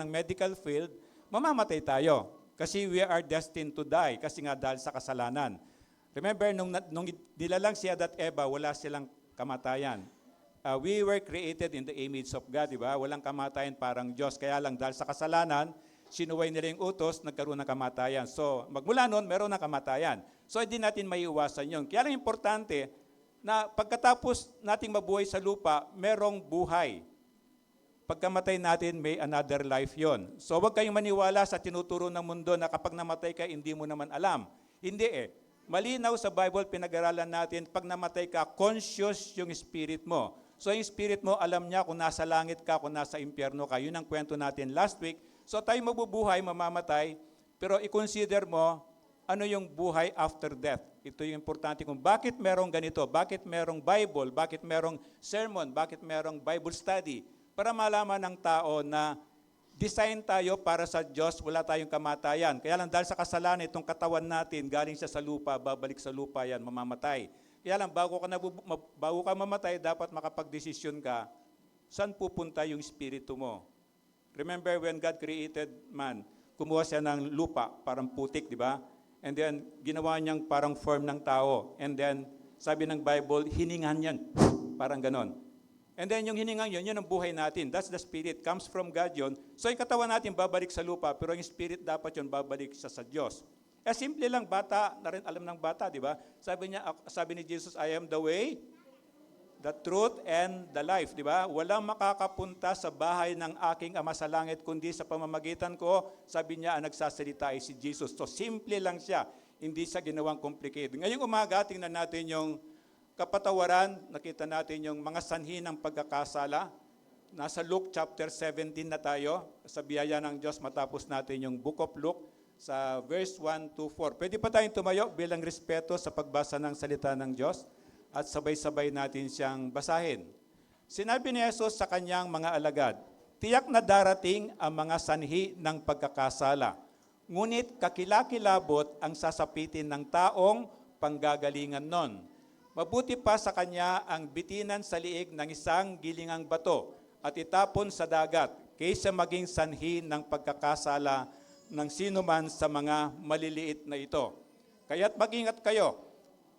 ng medical field, mamamatay tayo. Kasi we are destined to die. Kasi nga dahil sa kasalanan. Remember, nung nilalang si Ad at Eva, wala silang kamatayan. We were created in the image of God, di ba? Walang kamatayan parang Diyos. Kaya lang dahil sa kasalanan, sinuway nila yung utos, nagkaroon ng kamatayan. So, magmula noon, meron ng kamatayan. So, hindi natin maiiwasan yun. Kaya lang importante na pagkatapos nating mabuhay sa lupa, merong buhay. Pagkamatay natin, may another life yon. So, huwag kayong maniwala sa tinuturo ng mundo na kapag namatay ka, hindi mo naman alam. Hindi eh. Malinaw sa Bible, pinag-aralan natin, pag namatay ka, conscious yung spirit mo. So yung spirit mo, alam niya kung nasa langit ka, kung nasa impyerno ka. Yun ang kwento natin last week. So tayo mabubuhay, mamamatay, pero i-consider mo, ano yung buhay after death. Ito yung importante kung bakit merong ganito, bakit merong Bible, bakit merong sermon, bakit merong Bible study. Para malaman ng tao na design tayo para sa Diyos, wala tayong kamatayan. Kaya lang dahil sa kasalanan, itong katawan natin, galing siya sa lupa, babalik sa lupa yan, mamamatay. Kaya lang, bago ka mamatay, dapat makapag-desisyon ka, saan pupunta yung espiritu mo? Remember when God created man, kumuha siya ng lupa, parang putik, di ba? And then, ginawa niyang parang form ng tao. And then, sabi ng Bible, hiningan yan. Parang ganon. And then, yung hiningan yun, yun ang buhay natin. That's the spirit. Comes from God yun. So, yung katawan natin babalik sa lupa, pero yung spirit dapat yun babalik sa Diyos. Simple lang, bata, na rin alam ng bata, di ba? Sabi ni Jesus, I am the way, the truth, and the life, di ba? Walang makakapunta sa bahay ng aking Ama sa langit, kundi sa pamamagitan ko, sabi niya, ang nagsasalita ay si Jesus. So, simple lang siya, hindi siya ginawang complicated. Ngayong umaga, tingnan natin yung kapatawaran, nakita natin yung mga sanhi ng pagkakasala. Nasa Luke chapter 17 na tayo, sa biyaya ng Diyos, matapos natin yung Book of Luke, sa verse 1 to 4. Pwede pa tayong tumayo bilang respeto sa pagbasa ng salita ng Diyos at sabay-sabay natin siyang basahin. Sinabi ni Jesus sa kanyang mga alagad, tiyak na darating ang mga sanhi ng pagkakasala, ngunit kakilakilabot ang sasapitin ng taong panggagalingan nun. Mabuti pa sa kanya ang bitinan sa liig ng isang gilingang bato at itapon sa dagat kaysa maging sanhi ng pagkakasala ng sino man sa mga maliliit na ito. Kaya't mag-ingat kayo.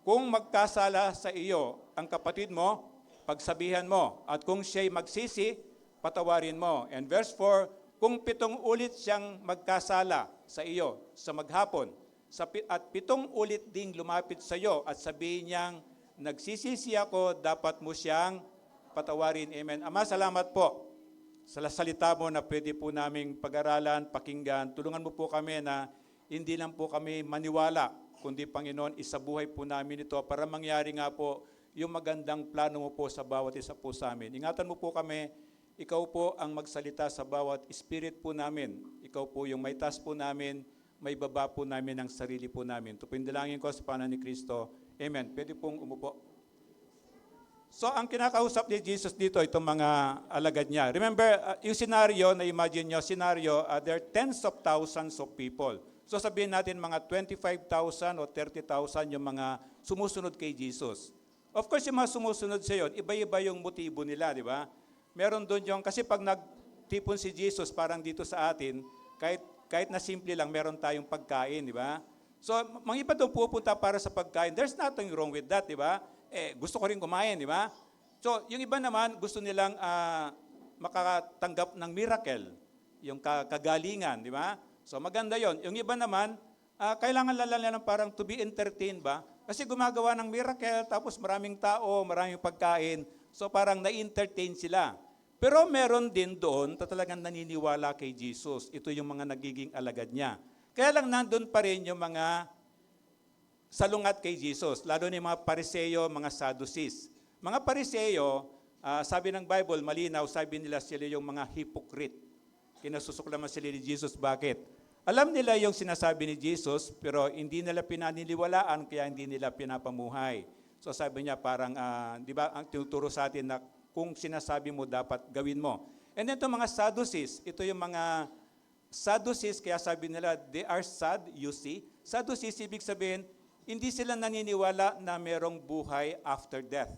Kung magkasala sa iyo ang kapatid mo, pagsabihan mo. At kung siya'y magsisi, patawarin mo. And verse 4, kung 7 ulit siyang magkasala sa iyo sa maghapon, at 7 ulit ding lumapit sa iyo at sabihin niyang, nagsisisi ako, dapat mo siyang patawarin. Amen. Ama, salamat po sa salita mo na pwede po naming pag-aralan, pakinggan. Tulungan mo po kami na hindi lang po kami maniwala, kundi Panginoon, isabuhay po namin ito para mangyari nga po yung magandang plano mo po sa bawat isa po sa amin. Ingatan mo po kami, ikaw po ang magsalita sa bawat spirit po namin. Ikaw po yung may taas po namin, may baba po namin ang sarili po namin. Ito po yung dalangin ko sa pangalan ni Kristo. Amen. Pwede pong umupo. So, ang kinakausap ni Jesus dito, itong mga alagad niya. Remember, yung scenario, na-imagine nyo, there are tens of thousands of people. So, sabihin natin mga 25,000 o 30,000 yung mga sumusunod kay Jesus. Of course, yung mga sumusunod sa yun, iba-iba yung motibo nila, di ba? Meron doon yung, kasi pag nagtipon si Jesus, parang dito sa atin, kahit na simple lang, meron tayong pagkain, di ba? So, mga iba doon pupunta para sa pagkain. There's nothing wrong with that, di ba? Gusto ko rin kumain, di ba? So, yung iba naman, gusto nilang makatanggap ng miracle, yung kagalingan, di ba? So, maganda yon. Yung iba naman, kailangan lalala ng parang to be entertained ba? Kasi gumagawa ng miracle, tapos maraming tao, maraming pagkain, so parang na-entertain sila. Pero meron din doon, talagang naniniwala kay Jesus. Ito yung mga nagiging alagad niya. Kaya lang nandun pa rin yung mga salungat kay Jesus, lalo ni mga Pariseo, mga Sadducees. Mga Pariseo, sabi ng Bible, malinaw, sabi nila sila yung mga hypocrite. Kinasusuklaman sila ni Jesus, bakit? Alam nila yung sinasabi ni Jesus, pero hindi nila pinaniniwalaan, kaya hindi nila pinapamuhay. So sabi niya parang, di ba, ang tinuturo sa atin na kung sinasabi mo, dapat gawin mo. And then itong mga Sadducees, ito yung mga Sadducees, kaya sabi nila, they are sad, you see. Sadducees, ibig sabihin, hindi sila naniniwala na merong buhay after death.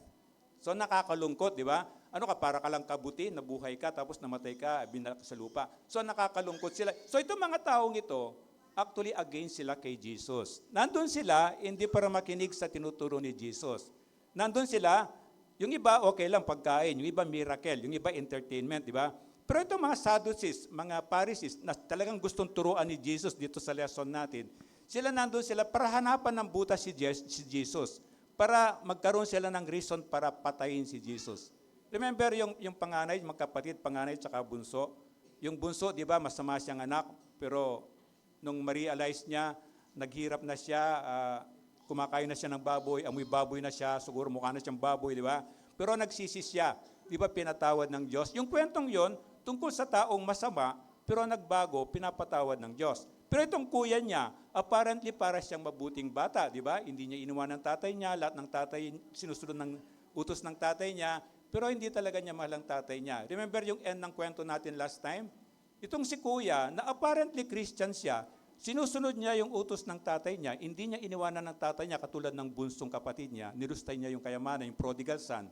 So nakakalungkot, di ba? ano ka, para ka lang kabuti, nabuhay ka, tapos namatay ka, binalak sa lupa. So nakakalungkot sila. So itong mga taong ito, actually against sila kay Jesus. Nandun sila, hindi para makinig sa tinuturo ni Jesus. Nandun sila, yung iba okay lang pagkain, yung iba miracle, yung iba entertainment, di ba? Pero itong mga Sadducees, mga Pharisees, na talagang gustong turuan ni Jesus dito sa lesson natin, sila nandun sila para hanapan ng butas si Jesus, para magkaroon sila ng reason para patayin si Jesus. Remember yung panganay, magkapatid, panganay tsaka bunso. Yung bunso, di ba, masama siyang anak, pero nung ma-realize niya, naghirap na siya, kumakain na siya ng baboy, amoy baboy na siya, siguro mukha na siyang baboy, di ba? Pero nagsisi siya, di ba, pinatawad ng Diyos. Yung kwentong yon tungkol sa taong masama, pero nagbago, pinapatawad ng Diyos. Pero itong kuya niya, apparently para siyang mabuting bata, di ba? Hindi niya inuwan ng tatay niya, lahat ng tatay sinusunod ng utos ng tatay niya, pero hindi talaga niya mahal ang tatay niya. Remember yung end ng kwento natin last time? Itong si kuya, na apparently Christian siya, sinusunod niya yung utos ng tatay niya, hindi niya iniwanan ng tatay niya katulad ng bunsong kapatid niya, nilustay niya yung kayamanan, yung prodigal son.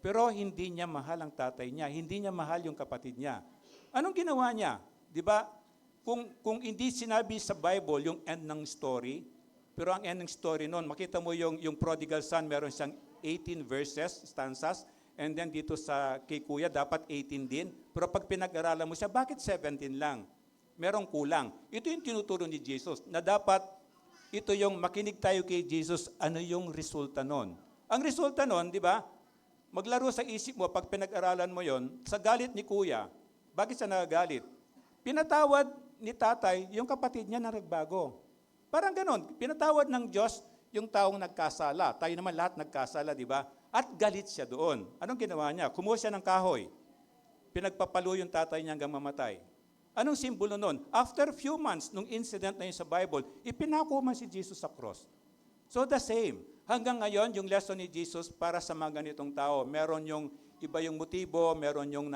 Pero hindi niya mahal ang tatay niya, hindi niya mahal yung kapatid niya. Anong ginawa niya? Di ba? Kung hindi sinabi sa Bible yung end ng story, pero ang end ng story noon, makita mo yung prodigal son, meron siyang 18 verses, stanzas, and then dito sa kay kuya, dapat 18 din. Pero pag pinag-aralan mo siya, bakit 17 lang? Merong kulang. Ito yung tinuturo ni Jesus, na dapat ito yung makinig tayo kay Jesus, ano yung resulta nun. Ang resulta nun, di ba, maglaro sa isip mo, pag pinag-aralan mo yon, sa galit ni kuya, bakit siya nagagalit? Pinatawad ni tatay yung kapatid niya na nagbago. Parang ganon, pinatawad ng Diyos yung taong nagkasala. Tayo naman lahat nagkasala, di ba? At galit siya doon. Anong ginawa niya? Kumuha siya ng kahoy. Pinagpapalo yung tatay niya hanggang mamatay. Anong simbolo nun? After few months, nung incident na yun sa Bible, ipinako man si Jesus sa cross. So the same. Hanggang ngayon, yung lesson ni Jesus para sa mga ganitong tao, meron yung iba yung motibo, meron yung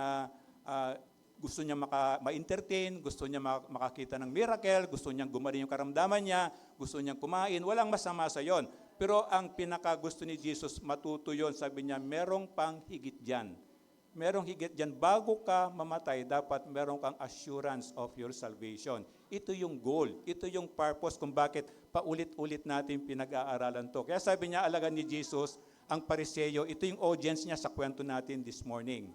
gusto niya ma-entertain, gusto niya makakita ng miracle, gusto niyang gumaling yung karamdaman niya, gusto niyang kumain, walang masama sa yon. Pero ang pinakagusto ni Jesus, matuto yun, sabi niya, merong pang higit dyan. Merong higit dyan, bago ka mamatay, dapat merong kang assurance of your salvation. Ito yung goal, ito yung purpose kung bakit paulit-ulit natin pinag-aaralan to. Kaya sabi niya, alagan ni Jesus, ang Pariseyo, ito yung audience niya sa kwento natin this morning.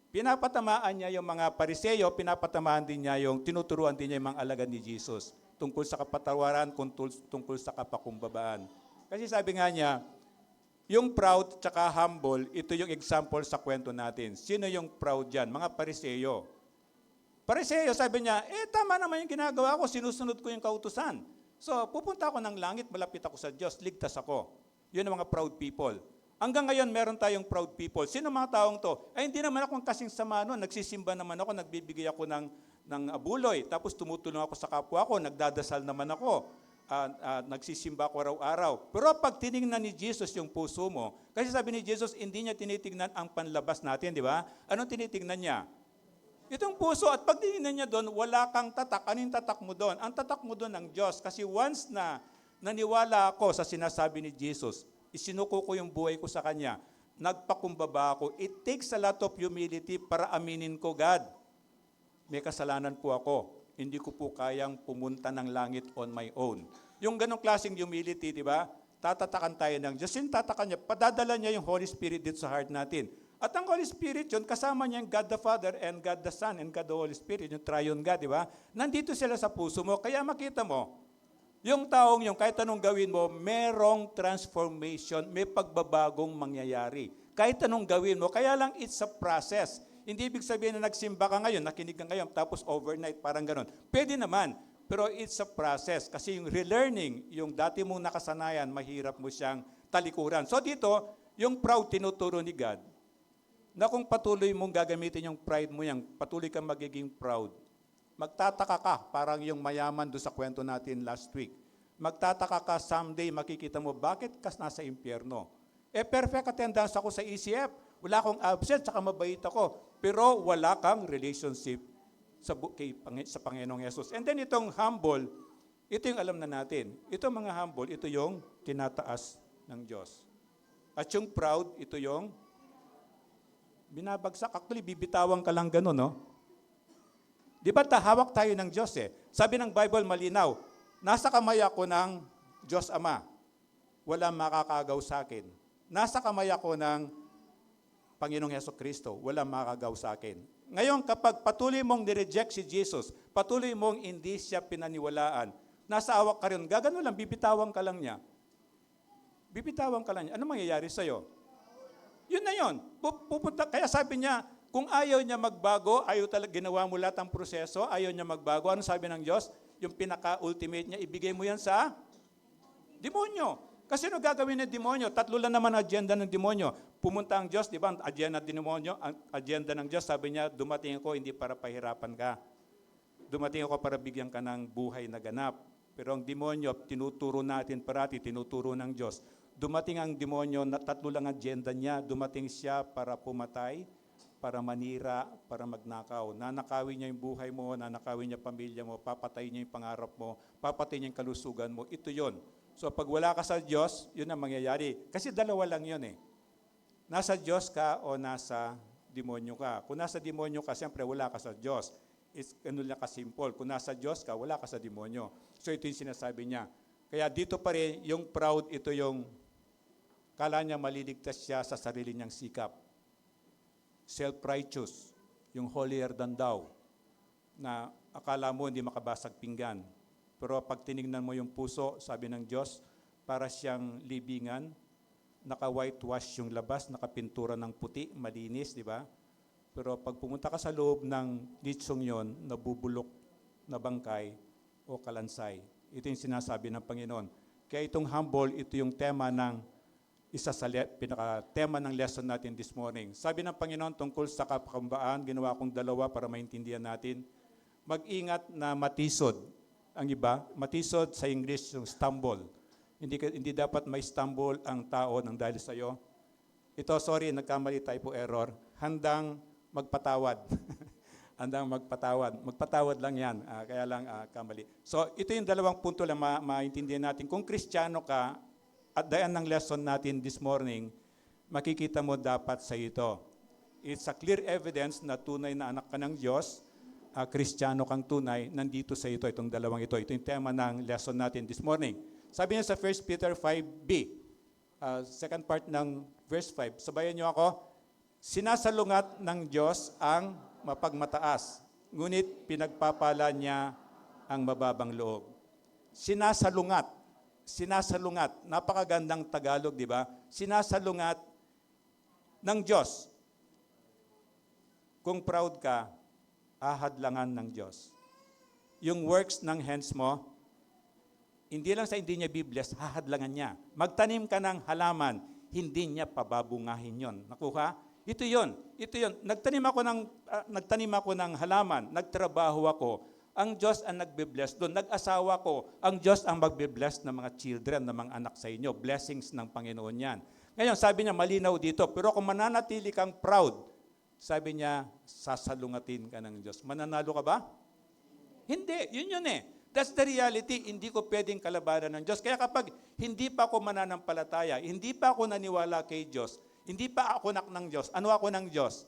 Pinapatamaan niya yung mga Pariseyo, pinapatamaan din niya yung, tinuturuan din niya yung mga alagad ni Jesus tungkol sa kapatawaran, tungkol sa kapakumbabaan. Kasi sabi nga niya, yung proud tsaka humble, ito yung example sa kwento natin. Sino yung proud dyan? Mga Pariseyo. Pariseyo, sabi niya, tama naman yung ginagawa ko, sinusunod ko yung kautusan. So, pupunta ako ng langit, malapit ako sa Diyos, ligtas ako. Yun ang mga proud people. Hanggang ngayon, meron tayong proud people. Sino mga taong to? Hindi naman akong kasing sama nun. Nagsisimba naman ako, nagbibigay ako ng abuloy. Tapos tumutulong ako sa kapwa ko, nagdadasal naman ako. Nagsisimba ako araw-araw. Pero pag tinignan ni Jesus yung puso mo, kasi sabi ni Jesus, hindi niya tinitignan ang panlabas natin, di ba? Anong tinitignan niya? Itong puso, at pag tinignan niya doon, wala kang tatak. Anong tatak mo doon? Ang tatak mo doon ng Diyos. Kasi once na naniwala ako sa sinasabi ni Jesus, isinuko ko yung buhay ko sa Kanya, nagpakumbaba ako. It takes a lot of humility para aminin ko, God, may kasalanan po ako. Hindi ko po kayang pumunta ng langit on my own. Yung ganong klaseng humility, di ba? Tatatakan tayo ng Diyos. Yung tatakan niya, padadala niya yung Holy Spirit dito sa heart natin. At ang Holy Spirit yun, kasama niya yung God the Father and God the Son and God the Holy Spirit, yung triune God, di ba? Nandito sila sa puso mo, kaya makita mo, yung taong yung kahit anong gawin mo, merong transformation, may pagbabagong mangyayari. Kahit anong gawin mo, kaya lang it's a process. Hindi ibig sabihin na nagsimba ka ngayon, nakinig ka ngayon, tapos overnight, parang ganon. Pwede naman, pero it's a process. Kasi yung relearning, yung dati mong nakasanayan, mahirap mo siyang talikuran. So dito, yung proud tinuturo ni God, na kung patuloy mong gagamitin yung pride mo yan, patuloy kang magiging proud. Magtataka ka, parang yung mayaman doon sa kwento natin last week. Magtataka ka someday, makikita mo, bakit ka nasa impyerno? Perfect attendance ako sa ECF. Wala akong absent, saka mabait ako. Pero wala kang relationship sa Panginoong Yesus. And then itong humble, ito yung alam na natin. Itong mga humble, ito yung tinataas ng Diyos. At yung proud, ito yung Binabagsak. Actually, bibitawan ka lang ganun, no? Di ba hawak tayo ng Diyos eh? Sabi ng Bible malinaw, nasa kamay ako ng Diyos Ama. Walang makakagaw sa akin. Nasa kamay ako ng Panginoong Hesukristo. Walang makakagaw sa akin. Ngayon, kapag patuloy mong nireject si Jesus, patuloy mong hindi siya pinaniwalaan, nasa awak ka rin, gagano lang, bibitawan ka lang niya. Bibitawan ka lang niya. Ano mangyayari sa'yo? Yun na yun. Pupunta, kaya sabi niya, kung ayaw niya magbago, ayaw talaga, ginawa mo lahat ng proseso, ayaw niya magbago, ano sabi ng Diyos? Yung pinaka-ultimate niya, ibigay mo yan sa demonyo. Kasi ano gagawin ng demonyo? Tatlo lang naman ang agenda ng demonyo. Pumunta ang Diyos, di ba? Ang agenda ng demonyo, ang agenda ng Diyos, sabi niya, dumating ako hindi para pahirapan ka. Dumating ako para bigyan ka ng buhay na ganap. Pero ang demonyo, tinuturo natin parati, tinuturo ng Diyos. Dumating ang demonyo, tatlo lang ang agenda niya. Dumating siya para pumatay, para manira, para magnakaw. Nanakawin niya yung buhay mo, nanakawin niya pamilya mo, papatayin niya yung pangarap mo, papatayin niya yung kalusugan mo. Ito yon. So pag wala ka sa Diyos, yun ang mangyayari. Kasi dalawa lang yun eh. Nasa Diyos ka o nasa demonyo ka. Kung nasa demonyo ka, siyempre wala ka sa Diyos. It's ano lang ka-simple. Kung nasa Diyos ka, wala ka sa demonyo. So ito yung sinasabi niya. Kaya dito pa rin, yung proud, ito yung kala niya maliligtas siya sa sarili niyang sikap. Self-righteous, yung holier than thou, na akala mo hindi makabasag pinggan. Pero pag tinignan mo yung puso, sabi ng Diyos, para siyang libingan, naka-whitewash yung labas, nakapintura ng puti, malinis, di ba? Pero pag pumunta ka sa loob ng nichong yon, nabubulok na bangkay o kalansay. Ito yung sinasabi ng Panginoon. Kaya itong humble, ito yung tema ng isa sa pinaka-tema ng lesson natin this morning. Sabi ng Panginoon tungkol sa kapakambaan, ginawa kong dalawa para maintindihan natin. Mag-ingat na matisod. Ang iba, matisod sa English yung stumble. Hindi dapat may stumble ang tao nang dahil sa iyo. Ito, sorry, nagkamali typo error. Handang magpatawad. Handang magpatawad. Magpatawad lang yan. Kaya lang kamali. So, ito yung dalawang punto lang maintindihan natin. Kung Kristiyano ka, at dayan ng lesson natin this morning, makikita mo dapat sa ito. It's a clear evidence na tunay na anak ka ng Diyos, Kristiyano kang tunay, nandito sa ito, itong dalawang ito. Ito yung tema ng lesson natin this morning. Sabi niya sa 1 Peter 5b, second part ng verse 5, sabayan niyo ako, sinasalungat ng Diyos ang mapagmataas, ngunit pinagpapala niya ang mababang loob. Sinasalungat. Sinasalungat. Napakagandang Tagalog, di ba? Sinasalungat ng Diyos. Kung proud ka, ahadlangan ng Diyos. Yung works ng hands mo, hindi lang sa hindi niya bibless, hahadlangan niya. Magtanim ka ng halaman, hindi niya pababungahin yon. Nakuha? Ito yon. Ito yon. Nagtanim ako ng halaman, nagtrabaho ako. Ang Diyos ang nagbe-bless doon. Nag-asawa ko, ang Diyos ang magbe-bless ng mga children, ng mga anak sa inyo. Blessings ng Panginoon yan. Ngayon, sabi niya, malinaw dito. Pero kung mananatili kang proud, sabi niya, sasalungatin ka ng Diyos. Mananalo ka ba? Hindi. Yun eh. That's the reality. Hindi ko pwedeng kalabanan ng Diyos. Kaya kapag hindi pa ako mananampalataya, hindi pa ako naniwala kay Diyos, hindi pa ako anak ng Diyos, ano ako ng Diyos?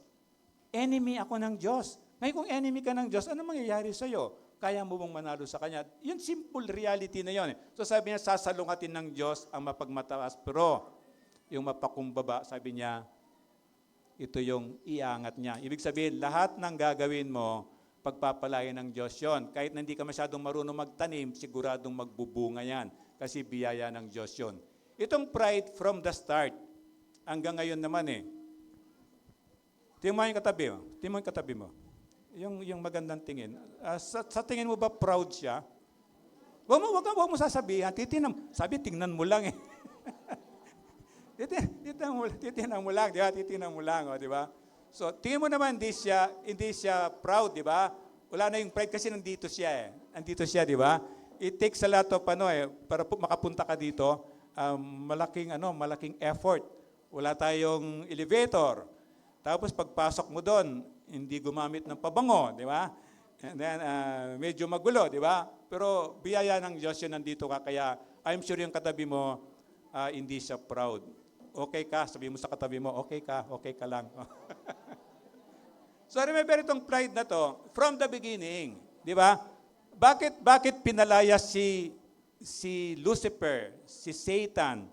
Enemy ako ng Diyos. Ngayon kung enemy ka ng Diyos, ano mangyayari sa'yo? Kaya mo bang manalo sa Kanya? Yun simple reality na yun. So sabi niya, sasalungatin ng Diyos ang mapagmataas. Pero yung mapakumbaba, sabi niya, ito yung iangat niya. Ibig sabihin, lahat ng gagawin mo, pagpapalayan ng Diyos yon. Kahit na hindi ka masyadong marunong magtanim, siguradong magbubunga yan. Kasi biyaya ng Diyos yon. Itong pride from the start, hanggang ngayon naman eh. Tingnan mo yung katabi mo. Tingnan mo yung katabi mo. Yung magandang tingin. Sa tingin mo ba proud siya? Huwag mo sasabihan. Sabi, tingnan mo lang eh. Titingnan mo lang, di ba? Titingnan mo lang, di ba? So, tingin mo naman, hindi siya proud, di ba? Wala na yung pride kasi nandito siya eh. Nandito siya, di ba? It takes a lot of, para makapunta ka dito, malaking effort. Wala tayong elevator. Tapos pagpasok mo doon, hindi gumamit ng pabango, di ba? And then, medyo magulo, di ba? Pero biyaya ng Diyos yun, nandito ka. Kaya, I'm sure yung katabi mo, hindi siya proud. Okay ka, sabi mo sa katabi mo, okay ka lang. So remember itong pride na to, from the beginning, di ba? Bakit pinalaya si Lucifer, si Satan,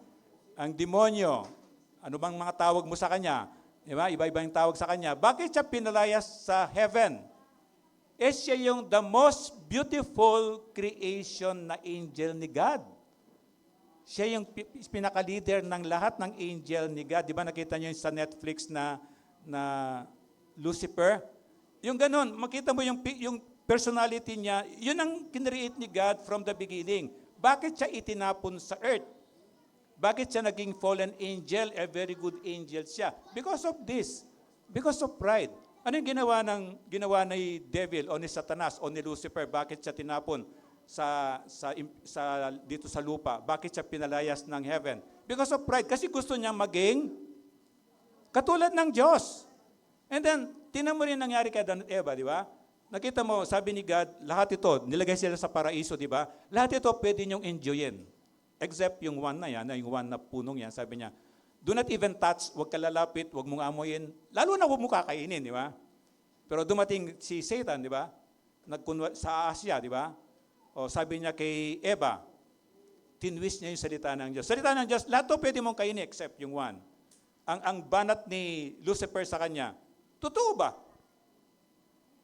ang demonyo, ano bang mga tawag mo sa kanya? Di ba? Iba-iba yung tawag sa kanya. Bakit siya pinalaya sa heaven? Siya yung the most beautiful creation na angel ni God. Siya yung pinaka-leader ng lahat ng angel ni God. Di ba nakita niyo sa Netflix na Lucifer? Yung ganun, makita mo yung personality niya, yun ang kinreate ni God from the beginning. Bakit siya itinapon sa earth? Bakit siya naging fallen angel, a very good angel siya? Because of this. Because of pride. Ano yung ginawa ni devil o ni Satanas o ni Lucifer? Bakit siya tinapon dito sa lupa? Bakit siya pinalayas ng heaven? Because of pride. Kasi gusto niya maging katulad ng Diyos. And then, tinan mo rin nangyari kay Adan at Eva, di ba? Nakita mo, sabi ni God, lahat ito, nilagay sila sa paraiso, di ba? Lahat ito pwede niyong enjoyin. Except yung one na yan, yung one na punong yan, sabi niya, do not even touch, huwag ka lalapit, huwag mong amoyin, lalo na huwag mo kakainin, di ba? Pero dumating si Satan, di ba? Sa Asya, di ba? O sabi niya kay Eva, tinwist niya yung salita ng Diyos. Salita ng Diyos, lahat to pwede mong kainin except yung one. Ang banat ni Lucifer sa kanya, totoo ba?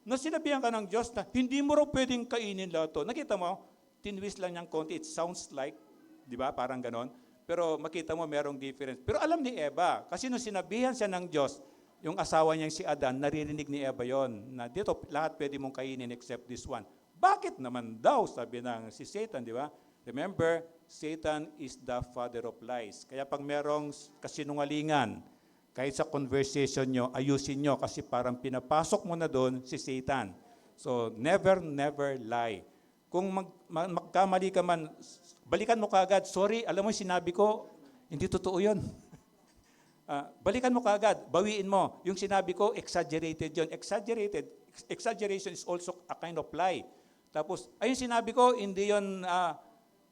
Na sinabihan ka ng Diyos na hindi mo raw pwedeng kainin lahat to. Nakita mo, tinwist lang niyang konti. It sounds like, di ba, parang ganon. Pero makita mo, merong difference. Pero alam ni Eva, kasi nung sinabihan siya ng Diyos, yung asawa niyang si Adan, naririnig ni Eva yon na dito lahat pwede mong kainin except this one. Bakit naman daw, sabi ng si Satan, di ba? Remember, Satan is the father of lies. Kaya pag merong kasinungalingan, kahit sa conversation nyo, ayusin nyo kasi parang pinapasok mo na doon si Satan. So, never lie. Kung magkamali ka man, balikan mo kaagad, sorry, alam mo sinabi ko, hindi totoo yun. Balikan mo kaagad, bawiin mo. Yung sinabi ko, exaggerated yun. Exaggeration is also a kind of lie. Tapos, ayun sinabi ko, hindi yun,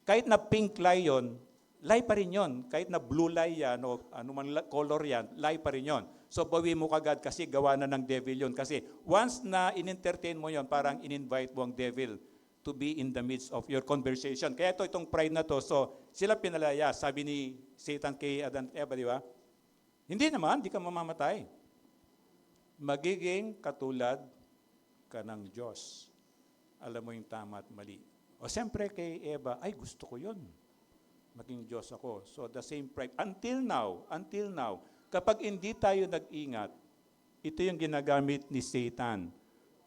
kahit na pink lie yun, lie pa rin yun. Kahit na blue lie yan, o anumang color yan, lie pa rin yun. So, bawi mo kagad kasi gawa na ng devil yun. Kasi once na in-entertain mo yun, parang in-invite mo ang devil to be in the midst of your conversation. Kaya itong pride na to, so sila pinalaya, sabi ni Satan kay Adan at Eva, di ba? Hindi naman, di ka mamamatay. Magiging katulad ka ng Diyos. Alam mo yung tama at mali. O siyempre kay Eva, ay gusto ko yun. Maging Diyos ako. So the same pride. Until now, kapag hindi tayo nag-ingat, ito yung ginagamit ni Satan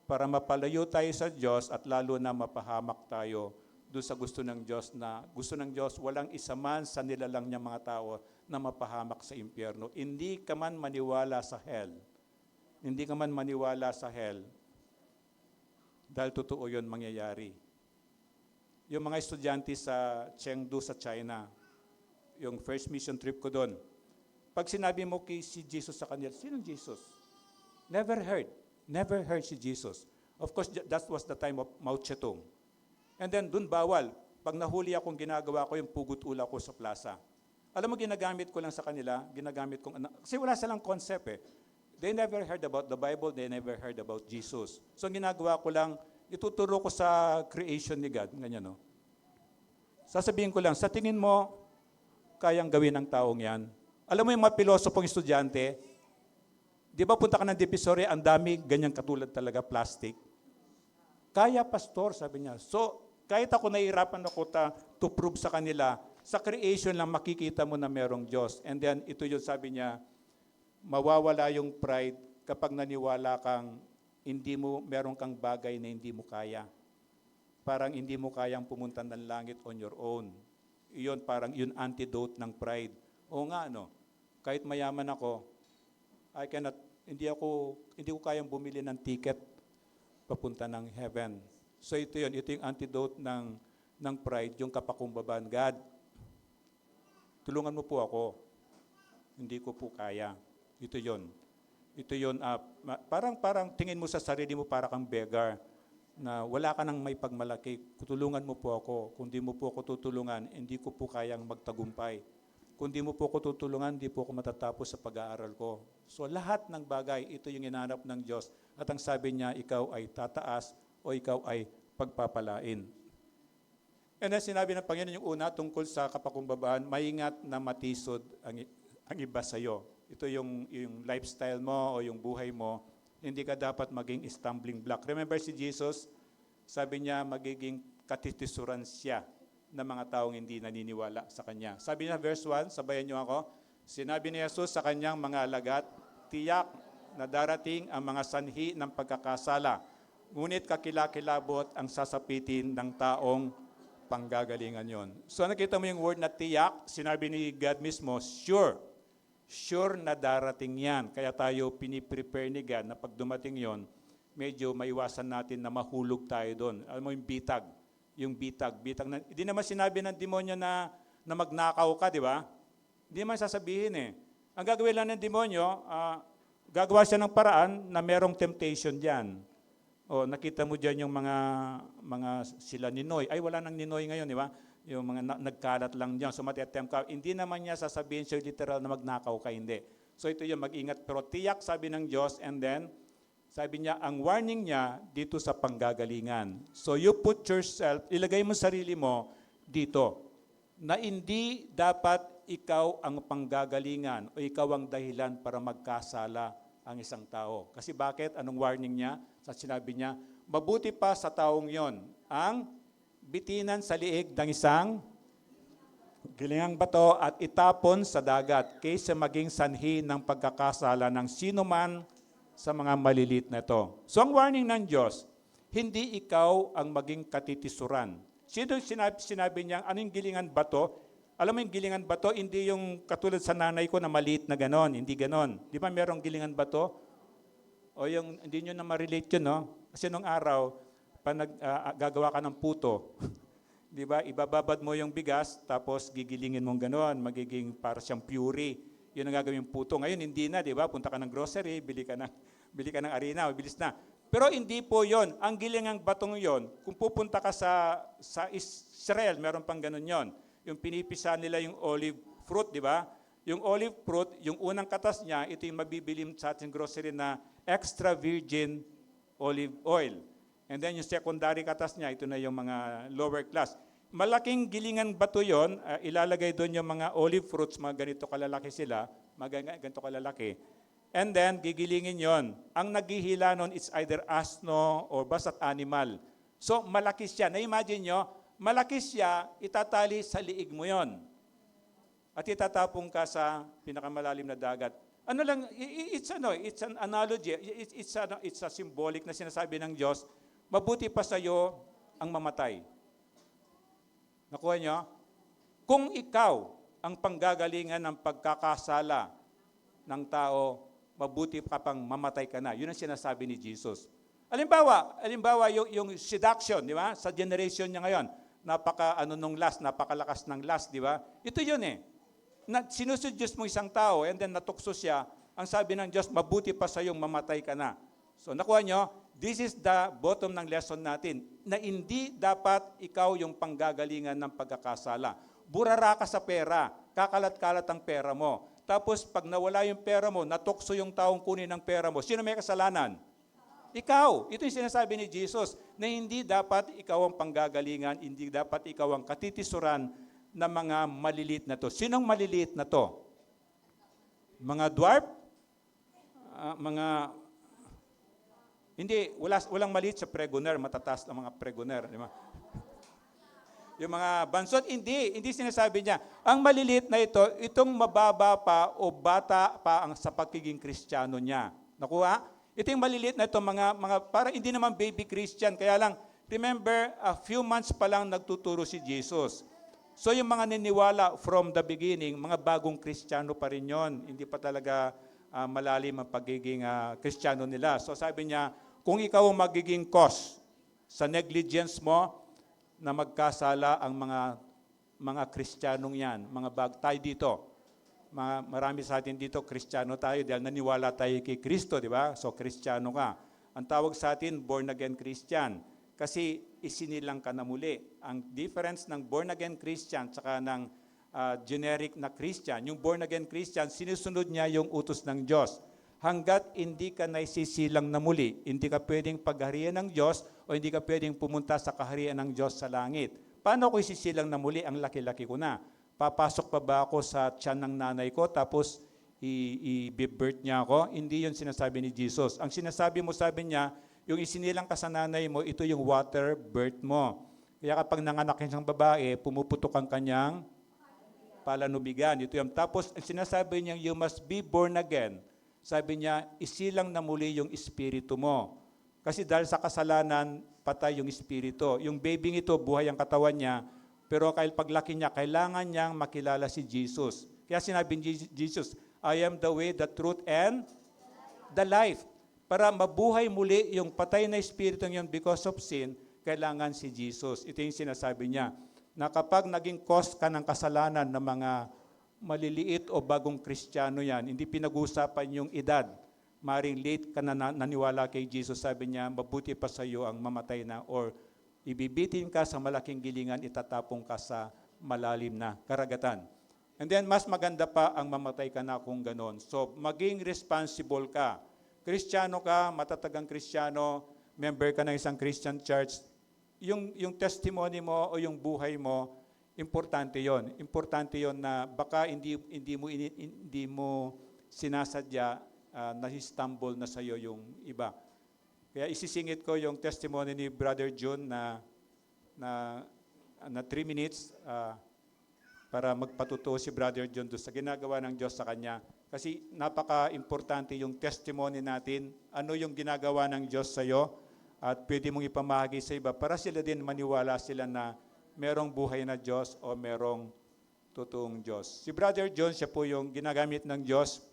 para mapalayo tayo sa Diyos at lalo na mapahamak tayo doon sa gusto ng Diyos na gusto ng Diyos walang isa man sa nilalang niya mga tao na mapahamak sa impyerno. Hindi ka man maniwala sa hell. Hindi ka man maniwala sa hell dahil totoo yun mangyayari. Yung mga estudyante sa Chengdu sa China, yung first mission trip ko doon, pag sinabi mo kay si Jesus sa kanila, sinong Jesus? Never heard si Jesus. Of course, that was the time of Mao Zedong. And then, dun bawal. Pag nahuli akong ginagawa ko yung pugot ula ko sa plaza. Alam mo, ginagamit ko lang sa kanila, kasi wala silang concept eh. They never heard about the Bible, they never heard about Jesus. So, ginagawa ko lang, ituturo ko sa creation ni God. Ganyan, no? Sasabihin ko lang, sa tingin mo, kayang gawin ng taong yan? Alam mo yung mga pilosopong estudyante, di ba punta ka ng Divisoria, ang dami, ganyan katulad talaga, plastic. Kaya, pastor, sabi niya. So, kahit ako nahihirapan ako to prove sa kanila, sa creation lang makikita mo na merong Diyos. And then, ito yung sabi niya, mawawala yung pride kapag naniwala kang meron kang bagay na hindi mo kaya. Parang hindi mo kayang pumunta ng langit on your own. Iyon, parang yun antidote ng pride. O nga, no? Kahit mayaman ako, hindi ko kayang bumili ng ticket papunta ng heaven. So ito yung antidote ng pride, yung kapakumbabaan. God, tulungan mo po ako. Hindi ko po kaya. Ito yun, parang tingin mo sa sarili mo para kang beggar na wala ka nang may pagmalaki. Tulungan mo po ako. Kung di mo po ako tutulungan, hindi ko po kayang magtagumpay. Kung di mo po ko tutulungan, di po ako matatapos sa pag-aaral ko. So lahat ng bagay, ito yung hinanap ng Diyos. At ang sabi niya, ikaw ay tataas o ikaw ay pagpapalain. And then sinabi ng Panginoon yung una tungkol sa kapakumbabaan, maingat na matisod ang iba sa iyo. Ito yung lifestyle mo o yung buhay mo, hindi ka dapat maging stumbling block. Remember si Jesus, sabi niya magiging katitisuran siya ng mga taong hindi naniniwala sa Kanya. Sabi niya, verse 1, sabayan niyo ako, sinabi ni Jesus sa Kanyang mga alagad, tiyak na darating ang mga sanhi ng pagkakasala, ngunit kakilakilabot ang sasapitin ng taong panggagalingan yon. So nakita mo yung word na tiyak, sinabi ni God mismo, sure. Sure na darating yan. Kaya tayo piniprepare ni God na pag dumating yon, medyo maiwasan natin na mahulog tayo doon. Alam mo yung bitag. Yung bitag na, hindi naman sinabi ng demonyo na magnakaw ka, di ba? Hindi naman sasabihin eh. Ang gagawin lang ng demonyo, gagawa siya ng paraan na merong temptation diyan. O nakita mo diyan yung mga sila Ninoy. Ay wala nang Ninoy ngayon, di ba? Yung mga nagkalat lang diyan. So mati-attempt ka. Hindi naman niya sasabihin siya literal na magnakaw ka, hindi. So ito yung mag-ingat. Pero tiyak sabi ng Diyos, and then sabi niya, ang warning niya dito sa panggagalingan. So you put yourself, ilagay mo sarili mo dito, na hindi dapat ikaw ang panggagalingan o ikaw ang dahilan para magkasala ang isang tao. Kasi bakit? Anong warning niya? Sa sinabi niya, mabuti pa sa taong yon ang bitinan sa liig ng isang gilingang bato at itapon sa dagat kaysa maging sanhi ng pagkakasala ng sino man sa mga malilit na ito. So ang warning ng Diyos, hindi ikaw ang maging katitisuran. Sino sinabi niya, anong gilingan bato? Alam mo yung gilingan bato, hindi yung katulad sa nanay ko na maliit na ganon, hindi ganon. Di ba merong gilingan bato? O yung, hindi nyo na ma-relate yun, no? Kasi nung araw, gagawa ka ng puto. Di ba? Ibababad mo yung bigas, tapos gigilingin mong ganon, magiging para siyang puree. Yun ang gagawin yung puto. Ngayon, hindi na, di ba? Punta ka ng grocery, bili ka ng arena, bilis na. Pero hindi po yon. Ang gilingang batong yon, kung pupunta ka sa Israel, meron pang ganun yon. Yung pinipisa nila yung olive fruit, di ba? Yung olive fruit, yung unang katas niya, ito yung mabibili sa ating grocery na extra virgin olive oil. And then yung secondary katas niya, ito na yung mga lower class. Malaking gilingan bato yon, ilalagay doon yung mga olive fruits, mga ganito kalalaki sila, mga ganito kalalaki. And then, gigilingin yon. Ang naghihila nun is either asno or basta't animal. So, malaki siya. Na-imagine nyo, malaki siya, itatali sa liig mo yon. At itatapong ka sa pinakamalalim na dagat. Ano lang, it's an analogy, it's a symbolic na sinasabi ng Diyos, mabuti pa sa iyo ang mamatay. Nakuha niyo? Kung ikaw ang panggagalingan ng pagkakasala ng tao, mabuti ka pang mamatay ka na. Yun ang sinasabi ni Jesus. Halimbawa yung seduction, di ba? Sa generation niya ngayon, napakalakas ng lust, di ba? Ito yun eh. Sinusudyos mo isang tao and then natukso siya, ang sabi ng Diyos, mabuti pa sa iyong mamatay ka na. So nakuha niyo? This is the bottom ng lesson natin, na hindi dapat ikaw yung panggagalingan ng pagkakasala. Burara ka sa pera, kakalat-kalat ang pera mo. Tapos pag nawala yung pera mo, natukso yung taong kunin ng pera mo, sino may kasalanan? Ikaw. Ito yung sinasabi ni Jesus, na hindi dapat ikaw ang panggagalingan, hindi dapat ikaw ang katitisuran ng mga malilit na to. Sinong malilit na to? Mga dwarf? Hindi, walang maliit sa pregoner, matataas na mga pregoner. Di ba? Yung mga bansot, hindi sinasabi niya. Ang malilit na ito, itong mababa pa o bata pa ang sa pagiging Kristiyano niya. Nakuha? Ito yung malilit na ito, mga para hindi naman baby Christian. Kaya lang, remember, a few months pa lang nagtuturo si Jesus. So yung mga niniwala from the beginning, mga bagong Kristiyano pa rin yon. Hindi pa talaga malalim ang pagiging Kristiyano nila. So sabi niya, kung ikaw ang magiging cause sa negligence mo na magkasala ang mga Kristiyanong yan, tayo dito, marami sa atin dito, Kristiyano tayo dahil naniwala tayo kay Kristo, di ba? So Kristiyano ka. Ang tawag sa atin, born again Christian. Kasi isinilang ka na muli. Ang difference ng born again Christian saka ng generic na Christian. Yung born again Christian, sinusunod niya yung utos ng Diyos. Hanggat hindi ka naisisilang na muli, hindi ka pwedeng pagharian ng Diyos o hindi ka pwedeng pumunta sa kaharian ng Diyos sa langit. Paano ko isisilang na muli? Ang laki-laki ko na. Papasok pa ba ako sa tiyan ng nanay ko tapos i-birth niya ako? Hindi yun sinasabi ni Jesus. Ang sinasabi mo, sabi niya, yung isinilang ka sa nanay mo, ito yung water birth mo. Kaya kapag nanganak isang babae, pumuputok ang kanyang palanubigan. Ito yung, tapos sinasabi niya, you must be born again. Sabi niya, isilang na muli yung espiritu mo. Kasi dahil sa kasalanan, patay yung espiritu. Yung baby ito, buhay ang katawan niya, pero paglaki niya, kailangan niyang makilala si Jesus. Kaya sinabi ni Jesus, I am the way, the truth, and the life. Para mabuhay muli yung patay na espiritu niyon because of sin, kailangan si Jesus. Ito yung sinasabi niya, na kapag naging cause ka ng kasalanan ng mga maliliit o bagong Kristiyano yan, hindi pinag-uusapan yung edad. Maring late ka na naniwala kay Jesus, sabi niya, mabuti pa sa iyo ang mamatay na or ibibitin ka sa malaking gilingan, itatapong ka sa malalim na karagatan. And then, mas maganda pa ang mamatay ka na kung ganon. So, maging responsible ka. Kristiyano ka, matatagang Kristiyano, member ka ng isang Christian church, yung testimony mo o yung buhay mo, importante yon. Importante yon na baka hindi mo sinasadya, na-stumble na sa iyo yung iba. Kaya isisingit ko yung testimony ni Brother June na 3 minutes para magpatutuo si Brother June doon sa ginagawa ng Diyos sa kanya. Kasi napaka-importante yung testimony natin, ano yung ginagawa ng Diyos sa iyo, at pwede mong ipamahagi sa iba para sila din maniwala sila na merong buhay na Diyos o merong totoong Diyos. Si Brother John, siya po yung ginagamit ng Diyos.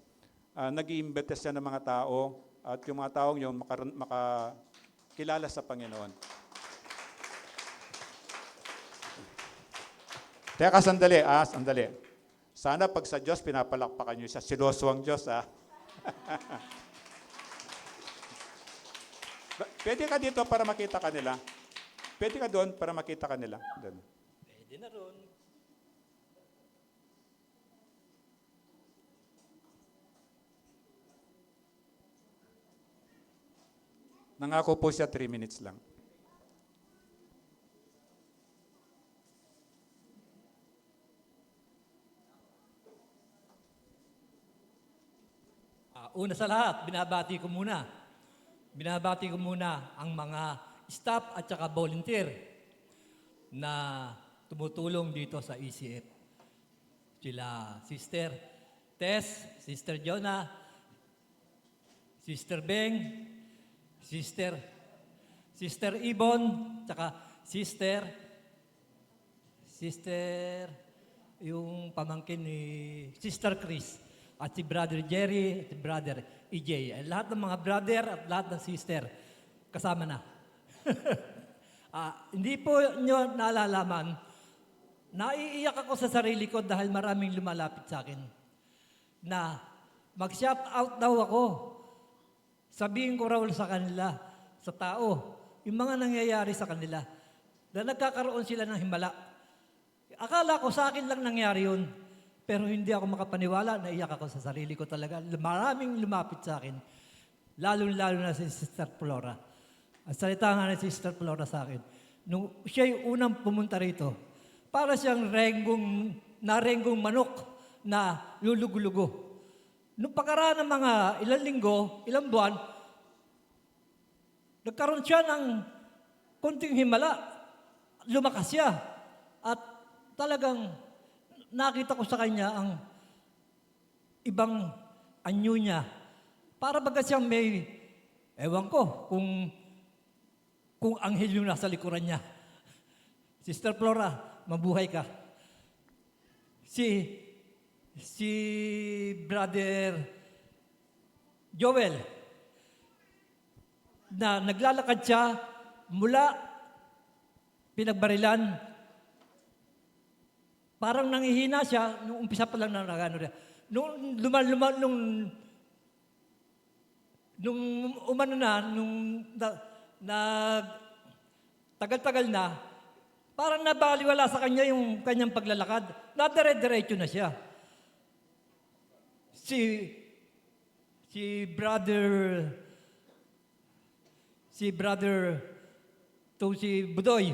Nag-iimbita siya ng mga tao at yung mga taong yun makakilala sa Panginoon. Teka, sandali. Sana pag sa Diyos, pinapalakpakan niyo siya. Siloso ang Diyos, Pwede ka dito para makita ka nila. Pwede ka doon para makita ka nila. Doon. Pwede na ron. Nangako po siya 3 minutes lang. Una sa lahat, binabati ko muna ang mga staff at saka volunteer na tumutulong dito sa ECF. Sila Sister Tess, Sister Jonah, Sister Beng, Sister Ibon, saka Sister yung pamangkin ni Sister Chris, at si Brother Jerry, at si Brother EJ. Lahat ng mga brother at lahat ng sister, kasama na. Hindi po nyo nalalaman, naiiyak ako sa sarili ko dahil maraming lumalapit sa akin na mag-shout out daw ako. Sabihin ko raw sa kanila, sa tao, yung mga nangyayari sa kanila, na nagkakaroon sila ng himala. Akala ko sa akin lang nangyari yun, pero hindi ako makapaniwala, naiyak ako sa sarili ko talaga. Maraming lumapit sa akin, lalo-lalo na si Sister Flora. Ang salita nga ni Sister Flora sa akin, nung siya yung unang pumunta rito, para siyang narenggong manok na lulugo-lugo. Nung pagkaraan ng mga ilang linggo, ilang buwan, nagkaroon siya ng konting himala. Lumakas siya. At talagang nakita ko sa kanya ang ibang anyo niya. Para baga siyang may, ewan ko, kung anghel yung nasa likuran niya. Sister Flora, mabuhay ka. Si Brother Joel, na naglalakad siya mula Pinagbarilan, parang nangihina siya nung umpisa pa lang na nagano niya. Tagal-tagal na, Parang nabaliwala sa kanya yung kanyang paglalakad. Nadire-diretso na siya. Si brother si Budoy,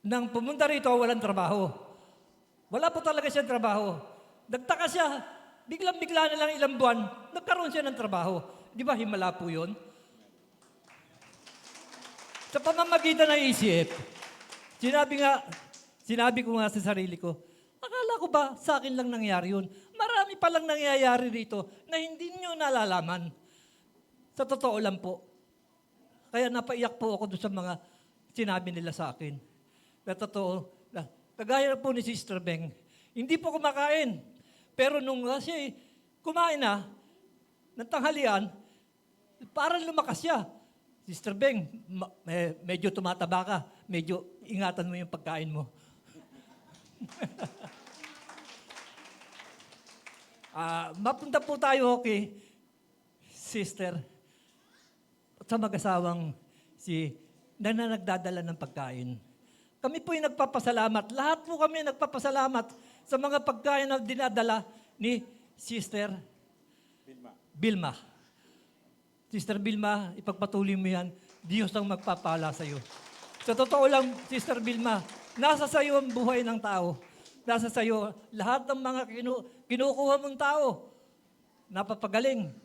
nang pumunta rito, walang trabaho. Wala po talaga siyang trabaho. Nagtaka siya, biglang-bigla na lang ilang buwan, nagkaroon siya ng trabaho. Di ba himala po yun? Sa pamamagitan ng ECF, sinabi ko nga sa sarili ko, akala ko ba sa akin lang nangyari yun? Marami palang nangyayari rito na hindi nyo nalalaman. Sa totoo lang po. Kaya napaiyak po ako doon sa mga sinabi nila sa akin. Na totoo, na, kagaya po ni Sister Beng, hindi po kumakain. Pero nung kasi kumain na, ng tanghalian, parang lumakas siya. Sister Beng, medyo tumataba ka. Medyo ingatan mo yung pagkain mo. Mapunta po tayo kay Sister at sa mag-asawang na nagdadala ng pagkain. Kami po yung nagpapasalamat. Lahat po kami nagpapasalamat sa mga pagkain na dinadala ni Sister Bilma. Sister Bilma, ipagpatuloy mo yan. Diyos ang magpapala sa iyo. Sa totoo lang, Sister Bilma, nasa sa iyo ang buhay ng tao. Nasa sa iyo lahat ng mga kinukuha mong tao. Napapagaling.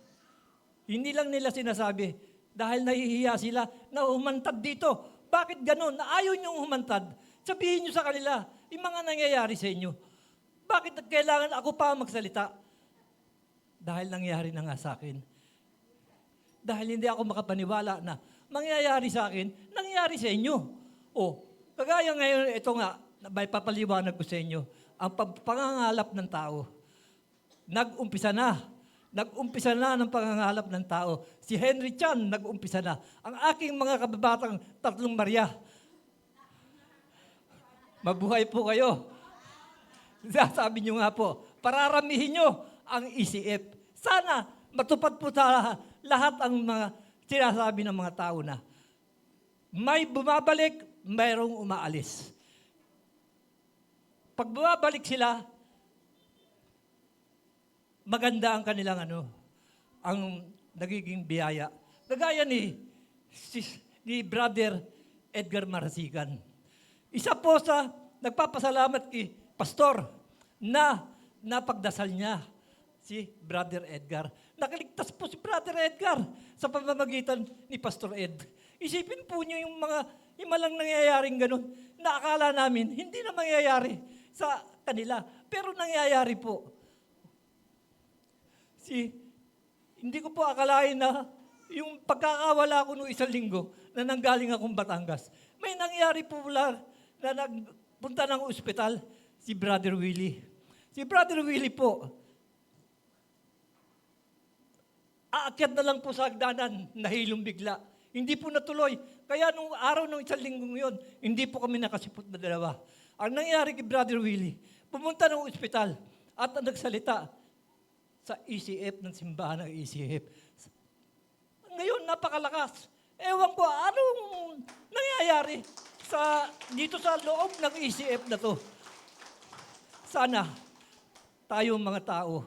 Hindi lang nila sinasabi, dahil nahihiya sila na humantad dito. Bakit ganun? Na ayaw niyong humantad. Sabihin niyo sa kanila, yung mga nangyayari sa inyo. Bakit kailangan ako pa magsalita? Dahil nangyayari na nga sa akin. Dahil hindi ako makapaniwala na mangyayari sa akin, nangyayari sa inyo. O, kagaya ngayon, ito nga, may papaliwanag ko sa inyo, ang pangangalap ng tao, nag-umpisa na. Nag-umpisa na ng pangangalap ng tao. Si Henry Chan, nag-umpisa na. Ang aking mga kababatang tatlong Maria. Mabuhay po kayo. Sabi nyo nga po, pararamihin nyo ang ECF. Sana matupad po sa lahat ang mga sinasabi ng mga tao na may bumabalik, mayroong umaalis. Pag bumabalik sila, maganda ang kanilang ang nagiging biyaya. Kagaya ni Brother Edgar Marasigan. Isa po sa nagpapasalamat kay Pastor na napagdasal niya si Brother Edgar. Nakaligtas po si Brother Edgar sa pamamagitan ni Pastor Ed. Isipin po niyo yung malang nangyayaring ganun na akala namin hindi na mangyayari sa kanila. Pero nangyayari po. Hindi ko po akalain na yung pagkakawala ko noong 1 linggo na nanggaling akong Batangas, may nangyari po lang na nagpunta ng ospital si Brother Willie. Si Brother Willie po, aakyat na lang po sa hagdanan, nahilong bigla. Hindi po natuloy. Kaya nung araw ng 1 linggong yun, hindi po kami nakasipot na dalawa. Ang nangyari kay Brother Willie, pumunta ng ospital at nagsalita sa ECF ng simbahan ng ECF. Ngayon, napakalakas. Ewan ko, anong nangyayari dito sa loob ng ECF na to? Sana tayong mga tao,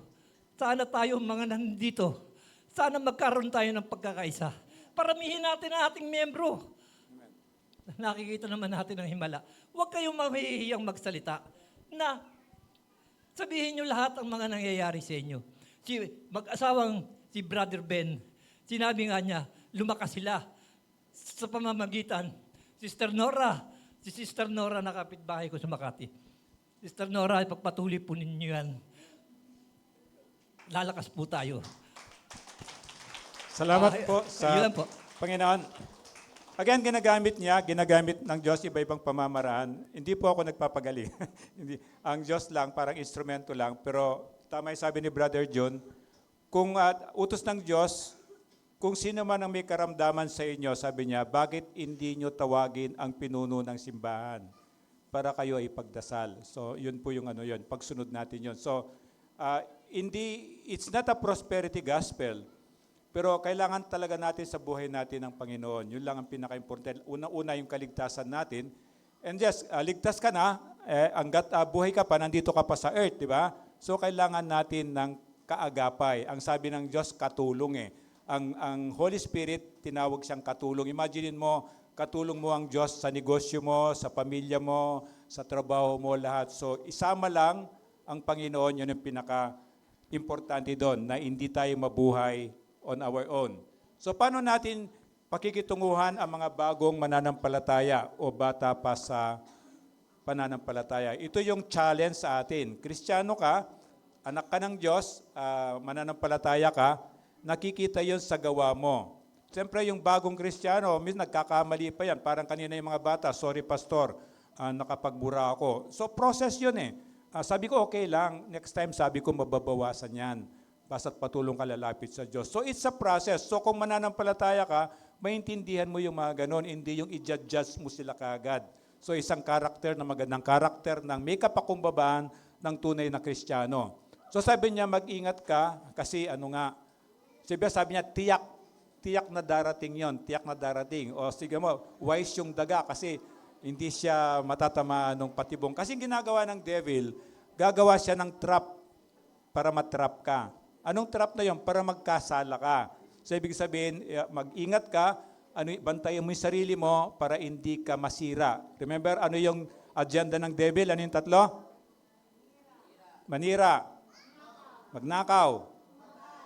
sana tayong mga nandito, sana magkaroon tayo ng pagkakaisa. Paramihin natin ang ating membro. Nakikita naman natin ang himala. Huwag kayong mahihiyang magsalita na sabihin nyo lahat ang mga nangyayari sa inyo. Mag-asawang si Brother Ben, sinabi nga niya, lumakas sila sa pamamagitan. Si Sister Nora na kapitbahay ko sa Makati. Sister Nora, ipagpatuloy po ninyo yan. Lalakas po tayo. Salamat po sa yun lang po. Panginoon. Again, ginagamit ng Diyos iba-ibang pamamaraan. Hindi po ako nagpapagaling. Ang Diyos lang, parang instrumento lang. Pero tama yung sabi ni Brother John, kung utos ng Diyos, kung sino man ang may karamdaman sa inyo, sabi niya, bakit hindi nyo tawagin ang pinuno ng simbahan para kayo ay pagdasal? So, yun po yung pagsunod natin yun. So, it's not a prosperity gospel, pero kailangan talaga natin sa buhay natin ng Panginoon. Yun lang ang pinaka-important. Una-una yung kaligtasan natin, And yes, ligtas ka na, hanggat buhay ka pa, nandito ka pa sa earth, di ba? So kailangan natin ng kaagapay. Ang sabi ng Diyos, katulong eh. Ang Holy Spirit, tinawag siyang katulong. Imagine mo, katulong mo ang Diyos sa negosyo mo, sa pamilya mo, sa trabaho mo, lahat. So isama lang ang Panginoon, yun yung pinaka-importante doon, na hindi tayo mabuhay on our own. So paano natin pakikitunguhan ang mga bagong mananampalataya o bata pa sa pananampalataya? Ito yung challenge sa atin. Kristiyano ka, anak ka ng Diyos, mananampalataya ka, nakikita yon sa gawa mo. Siyempre yung bagong Kristiyano, nagkakamali pa yan. Parang kanina yung mga bata, sorry pastor, nakapagbura ako. So process yun eh. Sabi ko okay lang, next time sabi ko mababawasan yan. Basta't patulong ka lalapit sa Diyos. So it's a process. So kung mananampalataya ka, maintindihan mo yung mga ganon, hindi yung i-judge mo sila kaagad. So isang karakter na magandang karakter ng may kapakumbabaan ng tunay na Kristiyano. So sabi niya, mag-ingat ka kasi sabi niya, tiyak na darating yon, tiyak na darating. O sige mo, wise yung daga kasi hindi siya matatamaan ng patibong. Kasi ginagawa ng devil, gagawa siya ng trap para matrap ka. Anong trap na yon? Para magkasala ka. So ibig sabihin, mag-ingat ka, bantayan mo yung sarili mo para hindi ka masira. Remember, ano yung agenda ng devil? Ano yung tatlo? Manira. Magnakaw.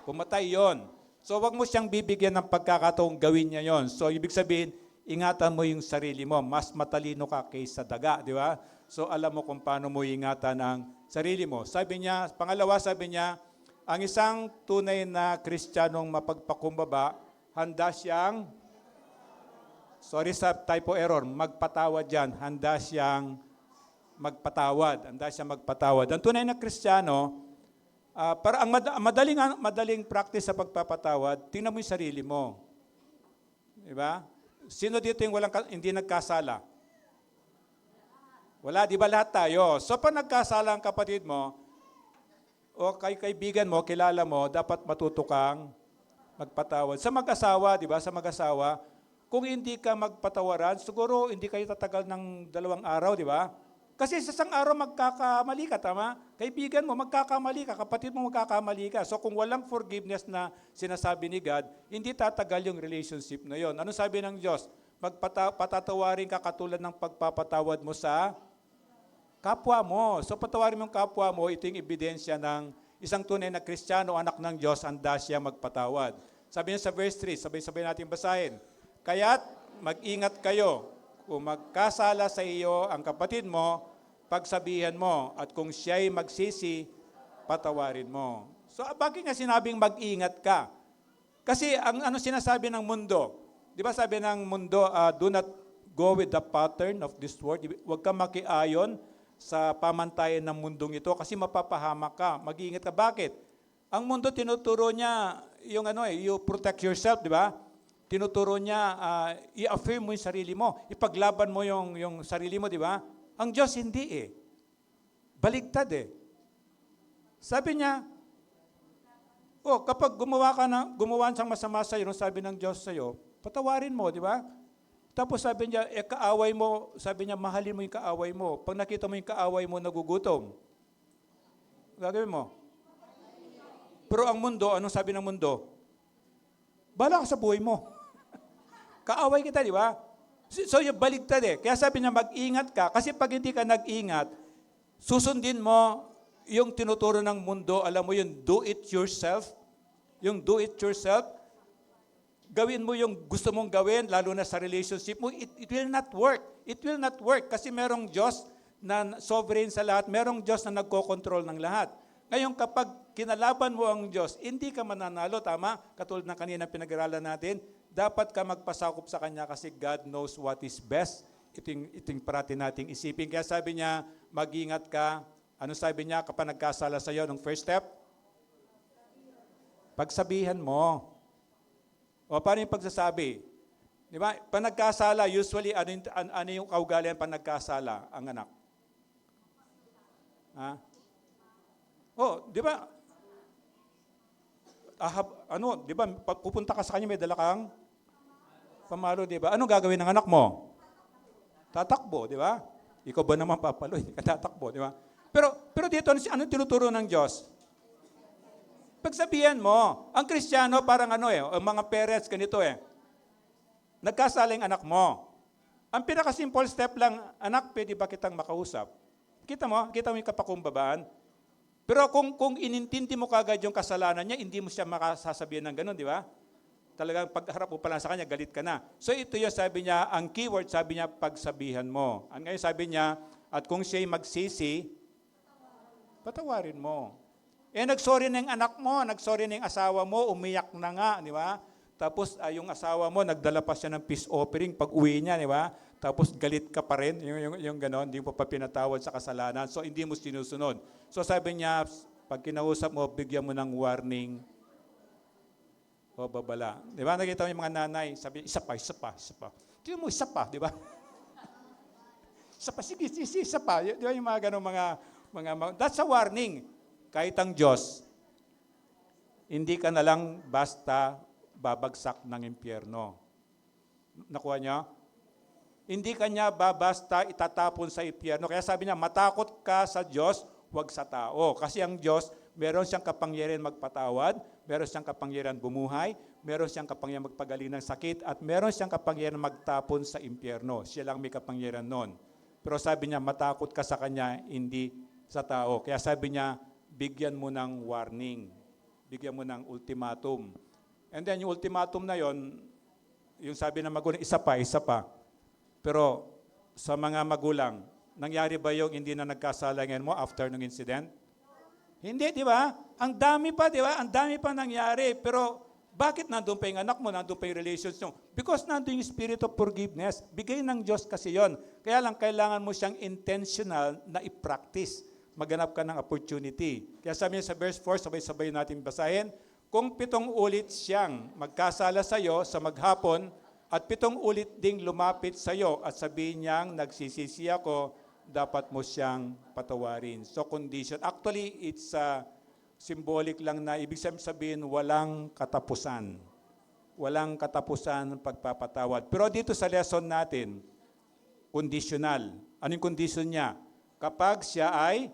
Pumatay yon. So wag mo siyang bibigyan ng pagkakataong gawin niya yon. So ibig sabihin, ingatan mo yung sarili mo. Mas matalino ka kaysa daga, di ba? So alam mo kung paano mo ingatan ang sarili mo. Sabi niya, pangalawa sabi niya, ang isang tunay na Kristiyanong mapagpakumbaba, handa siyang, sorry sa typo error, magpatawad yan. Handa siyang magpatawad. Handa siyang magpatawad. Ang tunay na Kristiyano, para ang madaling practice sa pagpapatawad, tingnan mo yung sarili mo. Diba? Sino dito yung hindi nagkasala? Wala, di ba lahat tayo? So pag nagkasala ang kapatid mo, o kaibigan mo, kilala mo, dapat matuto kang magpatawad. Sa mag-asawa, di ba? Sa mag-asawa, kung hindi ka magpatawaran, siguro hindi kayo tatagal ng 2 araw, di ba? Kasi sa isang araw magkakamali ka, tama? Kaibigan mo, magkakamali ka, kapatid mo magkakamali ka. So kung walang forgiveness na sinasabi ni God, hindi tatagal yung relationship na yon. Ano sabi ng Diyos? Patatawarin ka katulad ng pagpapatawad mo sa kapwa mo. So patawarin mo yung kapwa mo, ito yung ebidensya ng isang tunay na Kristiyano, anak ng Diyos, handa siya magpatawad. Sabi niya sa verse 3, sabay-sabay natin basahin. Kaya't mag-ingat kayo, kung magkasala sa iyo ang kapatid mo, pagsabihan mo, at kung siya'y magsisi, patawarin mo. So bakit nga sinabing mag-ingat ka? Kasi ang sinasabi ng mundo, di ba sabi ng mundo, do not go with the pattern of this world. Huwag kang makiayon sa pamantayan ng mundong ito kasi mapapahamak ka. Mag-iingat ka. Bakit? Ang mundo tinuturo niya yung you protect yourself, di ba? Tinuturo niya i-affirm mo yung sarili mo, ipaglaban mo yung sarili mo, di ba? Ang Diyos hindi eh. Baligtad eh. Sabi niya, kapag gumawa siyang masama sa iyo, sabi ng Diyos sa iyo, patawarin mo, di ba? Tapos sabi niya, kaaway mo, sabi niya, mahalin mo yung kaaway mo. Pag nakita mo yung kaaway mo nagugutom, gagawin mo. Pero ang mundo, anong sabi ng mundo? Bahala ka sa buhay mo. Kaaway kita, di ba? So yung baligtad eh. Kaya sabi niya, mag-ingat ka. Kasi pag hindi ka nag-ingat, susundin mo yung tinuturo ng mundo, alam mo yung do it yourself. Yung do it yourself, gawin mo yung gusto mong gawin, lalo na sa relationship mo, it will not work. It will not work kasi merong Diyos na sovereign sa lahat, merong Diyos na nagko-control ng lahat. Ngayon, kapag kinalaban mo ang Diyos, hindi ka mananalo, tama? Katulad ng kanina pinag-aralan natin, dapat ka magpasakop sa Kanya kasi God knows what is best. Iting parati nating isipin. Kaya sabi niya, mag-ingat ka. Ano sabi niya kapag nagkasala sa iyo? Nung first step? Pagsabihan mo. O paano yung pagsasabi? Di ba? Pag nagkasala, usually, ano yung kaugalian pag nagkasala ang anak? Ha? Di ba? Di ba? Pupunta ka sa kanya, may dala kang pamalo, di ba? Anong gagawin ng anak mo? tatakbo, di ba? Ikaw ba naman papalo, hindi ka tatakbo, di ba? Pero dito, ano tinuturo ng Diyos? Pagsabihan mo, ang Kristiyano parang ang mga parents ganito nagkasaling anak mo. Ang pinaka-simple step lang, anak, pwede ba kitang makausap? Kita mo yung kapakumbabaan. Pero kung inintindi mo kagad yung kasalanan niya, hindi mo siya makasasabihan ng ganun, di ba? Talagang pagharap mo pa lang sa kanya, galit ka na. So ito yung sabi niya, ang keyword sabi niya, pagsabihan mo. Ang ngayon sabi niya, at kung siya'y magsisi, patawarin mo. Nagsorry na yung anak mo, nagsorry na yung asawa mo, umiyak na nga, di ba? Tapos yung asawa mo, nagdala pa siya ng peace offering pag uwi niya, di ba? Tapos galit ka pa rin, yung gano'n, hindi mo pa pinatawad sa kasalanan. So hindi mo sinusunod. So sabi niya, pag kinausap mo, bigyan mo ng warning o babala. Di ba? Nakita mo yung mga nanay, sabi, isa pa. Tingnan mo, isa pa, di ba? Isa pa, sige, isa pa. Di ba yung mga gano'ng that's a warning. Kahit ang Diyos, hindi ka na lang basta babagsak ng impyerno. Nakuha niyo? Hindi ka niya basta itatapon sa impyerno. Kaya sabi niya, matakot ka sa Diyos, huwag sa tao. Kasi ang Diyos, meron siyang kapangyarihan magpatawad, meron siyang kapangyarihan bumuhay, meron siyang kapangyarihan magpagaling ng sakit, at meron siyang kapangyarihan magtapon sa impyerno. Siya lang may kapangyarihan nun. Pero sabi niya, matakot ka sa Kanya, hindi sa tao. Kaya sabi niya, bigyan mo ng warning. Bigyan mo ng ultimatum. And then yung ultimatum na yon, yung sabi ng magulang, isa pa. Pero sa mga magulang, nangyari ba yung hindi na nagkasalangan mo after ng incident? Hindi, di ba? Ang dami pa, di ba? Ang dami pa nangyari. Pero bakit nandun pa yung anak mo, nandun pa yung relationship mo? Because nandun yung spirit of forgiveness. Bigay ng Diyos kasi yon. Kaya lang kailangan mo siyang intentional na i-practice. Maghanap ka ng opportunity. Kaya sabi niya sa verse 4, sabay-sabay natin basahin, kung 7 ulit siyang magkasala sa iyo sa maghapon, at 7 ulit ding lumapit sa iyo at sabihin niyang nagsisisi ako, dapat mo siyang patawarin. So condition. Actually, it's symbolic lang na ibig sabihin walang katapusan. Walang katapusan ng pagpapatawad. Pero dito sa lesson natin, conditional. Anong condition niya? Kapag siya ay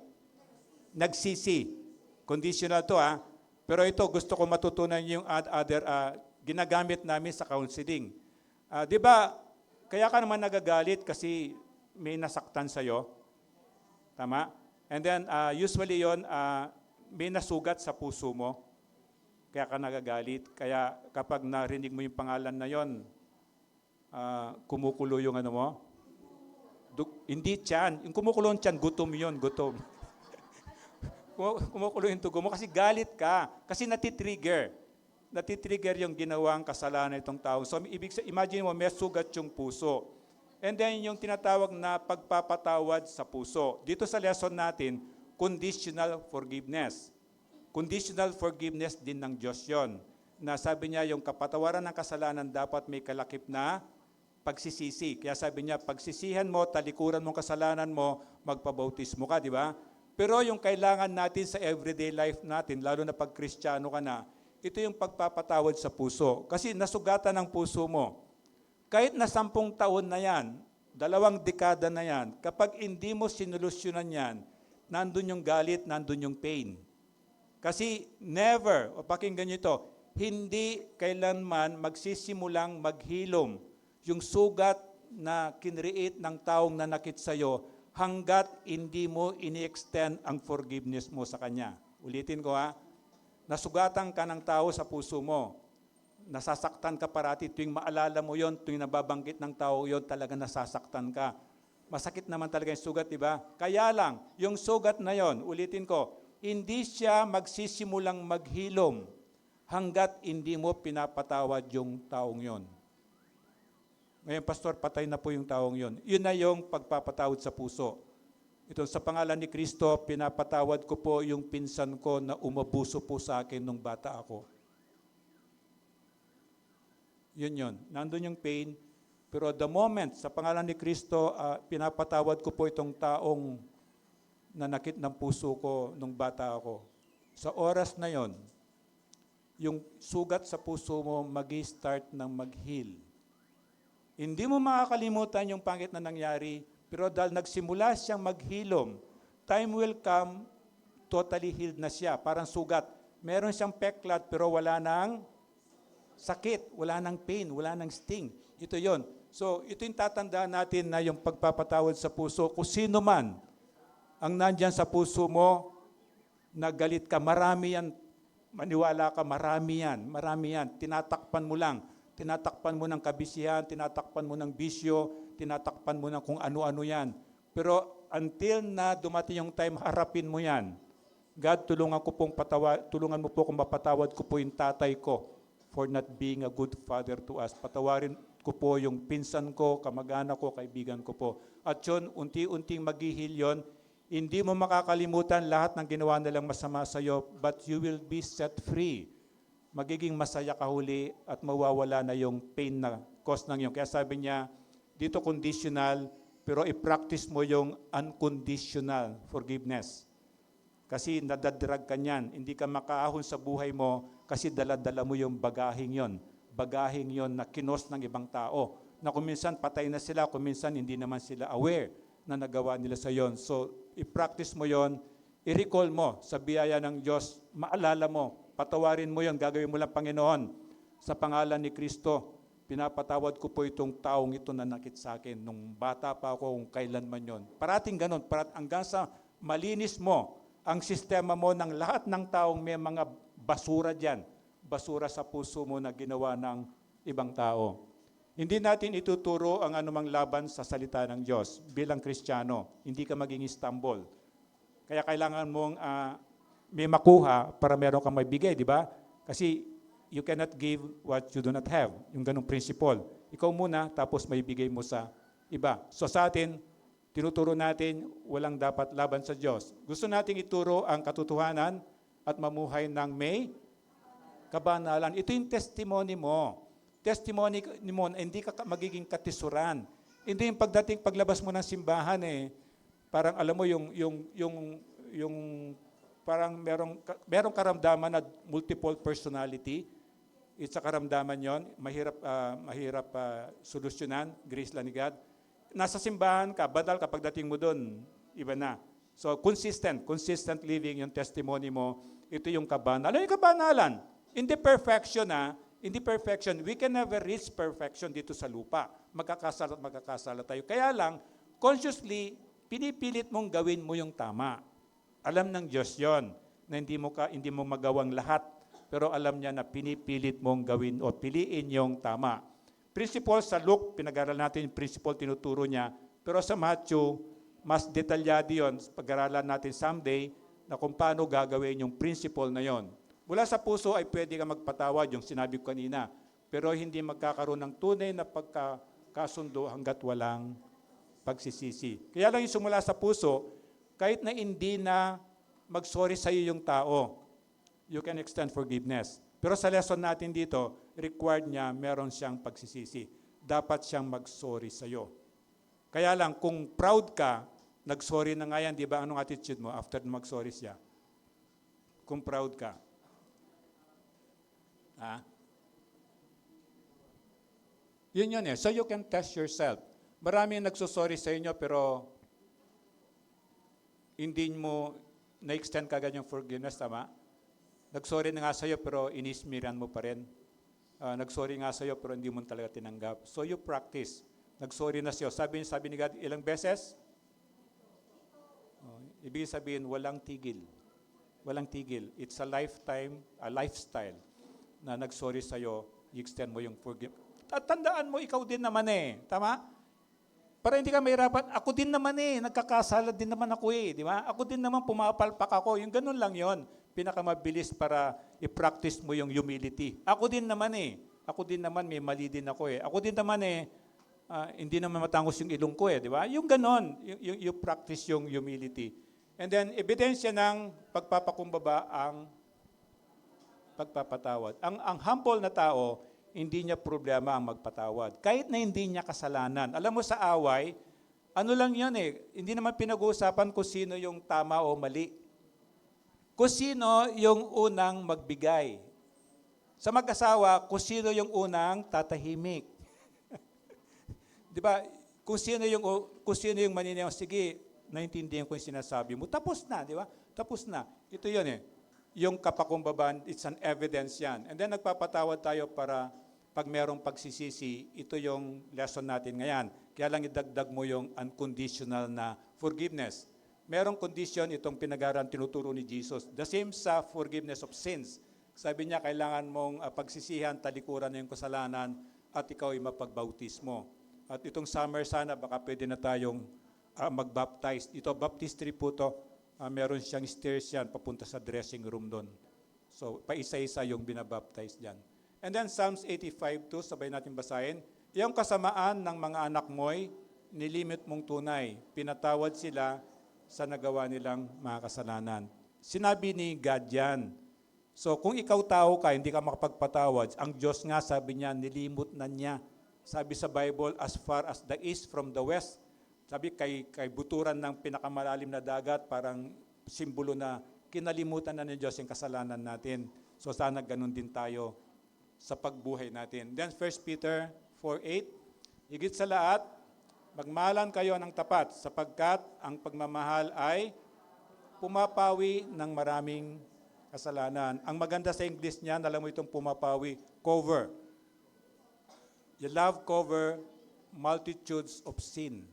nagsisi. Conditional to Pero ito gusto ko matutunan yung ginagamit namin sa counseling. Di ba, kaya ka naman nagagalit kasi may nasaktan sa'yo. Tama? And then, usually yon may nasugat sa puso mo. Kaya ka nagagalit. Kaya kapag narinig mo yung pangalan na yon, kumukulo yung ano mo. Hindi tiyan. Yung kumukulo yung tiyan, gutom yun, gutom. Kumukulo yung tugo mo kasi galit ka. Kasi natitrigger. Natitrigger yung ginawang kasalanan itong tao. So, imagine mo, may sugat yung puso. And then, yung tinatawag na pagpapatawad sa puso. Dito sa lesson natin, conditional forgiveness. Conditional forgiveness din ng Diyos yon. Na sabi niya, yung kapatawaran ng kasalanan dapat may kalakip na pagsisisi. Kaya sabi niya, pagsisihan mo, talikuran mong kasalanan mo, magpabautismo ka, di ba? Pero yung kailangan natin sa everyday life natin, lalo na pag Kristiyano ka na, ito yung pagpapatawad sa puso. Kasi nasugatan ng puso mo. Kahit na 10 taon na yan, 2 dekada na yan, kapag hindi mo sinolusyonan yan, nandun yung galit, nandun yung pain. Kasi never, o pakinggan nyo ito, hindi kailanman magsisimulang maghilom yung sugat na kinreate ng taong nanakit sa'yo hanggat hindi mo ini-extend ang forgiveness mo sa kanya. Ulitin ko nasugatan ka ng tao sa puso mo. Nasasaktan ka parati tuwing maalala mo yon, tuwing nababanggit ng tao yon, talaga nasasaktan ka. Masakit naman talaga yung sugat, di ba? Kaya lang, yung sugat na yon, ulitin ko, hindi siya magsisimulang maghilom hanggat hindi mo pinapatawad yung taong yon. Ngayon, Pastor, patay na po yung taong yon. Yun na yung pagpapatawad sa puso. Ito, sa pangalan ni Kristo, pinapatawad ko po yung pinsan ko na umabuso po sa akin nung bata ako. Yun. Nandun yung pain. Pero the moment, sa pangalan ni Kristo, pinapatawad ko po itong taong nanakit ng puso ko nung bata ako. Sa oras na yon, yung sugat sa puso mo mag-start ng mag-heal. Hindi mo makakalimutan yung pangit na nangyari, pero dahil nagsimula siyang maghilom, time will come, totally healed na siya, parang sugat. Meron siyang peklat pero wala nang sakit, wala nang pain, wala nang sting. Ito yon. So, ito yung tatandaan natin na yung pagpapatawad sa puso. Kung sino man ang nandyan sa puso mo, nagalit ka, marami yan, maniwala ka, marami yan. Tinatakpan mo lang. Tinatakpan mo ng kabisihan, tinatakpan mo ng bisyo, tinatakpan mo ng kung ano-ano yan. Pero until na dumating yung time, harapin mo yan. God, tulungan mo po kung mapatawad ko po yung tatay ko for not being a good father to us. Patawarin ko po yung pinsan ko, kamag-anak ko, kaibigan ko po. At yun, unti-unting maghihil yun. Hindi mo makakalimutan lahat ng ginawa nilang masama sa iyo, but you will be set free. Magiging masaya ka huli at mawawala na yung pain na cause ng yun. Kaya sabi niya, dito conditional, pero i-practice mo yung unconditional forgiveness. Kasi nadadrag ka niyan. Hindi ka makaahon sa buhay mo kasi dala-dala mo yung bagahing yon. Bagahing yon na kinos ng ibang tao. Na kung minsan patay na sila, kung minsan hindi naman sila aware na nagawa nila sa yon. So, i-practice mo yon, i-recall mo sa biyaya ng Diyos, maalala mo, patawarin mo yon, gagawin mo lang Panginoon. Sa pangalan ni Kristo, pinapatawad ko po itong taong ito na nakit sa akin. Nung bata pa ako, kung kailanman yon. Parating ganun, hanggang sa malinis mo ang sistema mo ng lahat ng taong may mga basura dyan. Basura sa puso mo na ginawa ng ibang tao. Hindi natin ituturo ang anumang laban sa salita ng Diyos bilang Kristiyano. Hindi ka maging stumble. Kaya kailangan mong may makuha para meron kang maibigay, di ba? Kasi you cannot give what you do not have. Yung ganung principle. Ikaw muna, tapos maibigay mo sa iba. So sa atin, tinuturo natin walang dapat laban sa Diyos. Gusto nating ituro ang katotohanan at mamuhay ng may kabanalan. Ito yung testimony mo. Testimony mo, hindi ka magiging katisuran. Hindi yung paglabas mo ng simbahan parang alam mo yung parang merong karamdaman na multiple personality. It's a karamdaman yon, mahirap solusyonan, grace lang ni God. Nasa simbahan ka, badal kapag dating mo doon, iba na. So consistent living yung testimony mo, ito yung kabanalan. Ano yung kabanalan? Hindi perfection hindi perfection. We can never reach perfection dito sa lupa. Magkakasala tayo. Kaya lang, consciously, pinipilit mong gawin mo yung tama. Alam ng Diyos yon na hindi mo magawang lahat, pero alam niya na pinipilit mong gawin o piliin yung tama. Principle sa Luke, pinag-aralan natin yung principle, tinuturo niya. Pero sa Matthew, mas detalyado yon. Pag-aralan natin someday na kung paano gagawin yung principle na yon. Mula sa puso ay pwede ka magpatawad, yung sinabi ko kanina. Pero hindi magkakaroon ng tunay na pagkakasundo hanggat walang pagsisisi. Kaya lang yung sumula sa puso, kahit na hindi na mag-sorry sa iyo yung tao, you can extend forgiveness. Pero sa lesson natin dito, required niya meron siyang pagsisisi. Dapat siyang mag-sorry sa iyo. Kaya lang, kung proud ka, nag-sorry na nga yan, di ba? Anong attitude mo after mag-sorry siya? Kung proud ka. Yun. So you can test yourself. Marami nagsusorry sa inyo pero hindi mo na-extend kagad yung forgiveness, tama? Nagsorry na nga sa'yo pero inismiran mo pa rin. Nagsorry nga sa'yo pero hindi mo talaga tinanggap. So you practice. Nagsorry na sa'yo. Sabi ni God, ilang beses? Ibig sabihin, walang tigil. Walang tigil. It's a lifestyle na nagsorry sa'yo, i-extend mo yung forgiveness. At tandaan mo, ikaw din naman Tama? Para hindi ka mahirapan, ako din naman nagkakasala din naman ako di ba? Ako din naman pumapalpak ako. Yung ganun lang yon. Pinakamabilis para i-practice mo yung humility. Ako din naman Ako din naman, may mali din ako Ako din naman hindi naman matangos yung ilong ko di ba? Yung ganun, you practice yung humility. And then, ebidensya ng pagpapakumbaba ang pagpapatawad. Ang humble na tao, hindi niya problema ang magpatawad. Kahit na hindi niya kasalanan. Alam mo sa away, ano lang yun Hindi naman pinag-uusapan kung sino yung tama o mali. Kung sino yung unang magbigay. Sa mag-asawa, kung sino yung unang tatahimik. Di ba? Kung sino yung maniniwala, sige, naintindihan ko yung sinasabi mo. Tapos na, di ba? Tapos na. Ito yun eh. Yung kapakumbabaan, it's an evidence yan. And then nagpapatawad tayo para pag merong pagsisisi, ito yung lesson natin ngayon. Kaya lang idagdag mo yung unconditional na forgiveness. Merong condition itong pinag-aralan tinuturo ni Jesus. The same sa forgiveness of sins. Sabi niya, kailangan mong pagsisihan, talikuran na yung kasalanan at ikaw ay mapagbautismo. At itong summer sana, baka pwede na tayong mag-baptize. Ito, baptistry po to. Meron siyang stairs yan, papunta sa dressing room doon. So, paisa-isa yung binabaptize dyan. And then Psalms 85:2, sabay natin basahin. Yung kasamaan ng mga anak mo'y nilimit mong tunay. Pinatawad sila sa nagawa nilang mga kasalanan. Sinabi ni God yan. So kung ikaw tao ka, hindi ka makapagpatawad, ang Diyos nga sabi niya, nilimot na niya. Sabi sa Bible, as far as the east from the west. Sabi kay buturan ng pinakamalalim na dagat, parang simbolo na kinalimutan na ni Diyos yung kasalanan natin. So sana ganun din tayo sa pagbuhay natin. Then 1 Peter 4:8, higit sa lahat, magmahalan kayo ng tapat sapagkat ang pagmamahal ay pumapawi ng maraming kasalanan. Ang maganda sa English niyan, alam mo itong pumapawi, cover. You love cover multitudes of sin.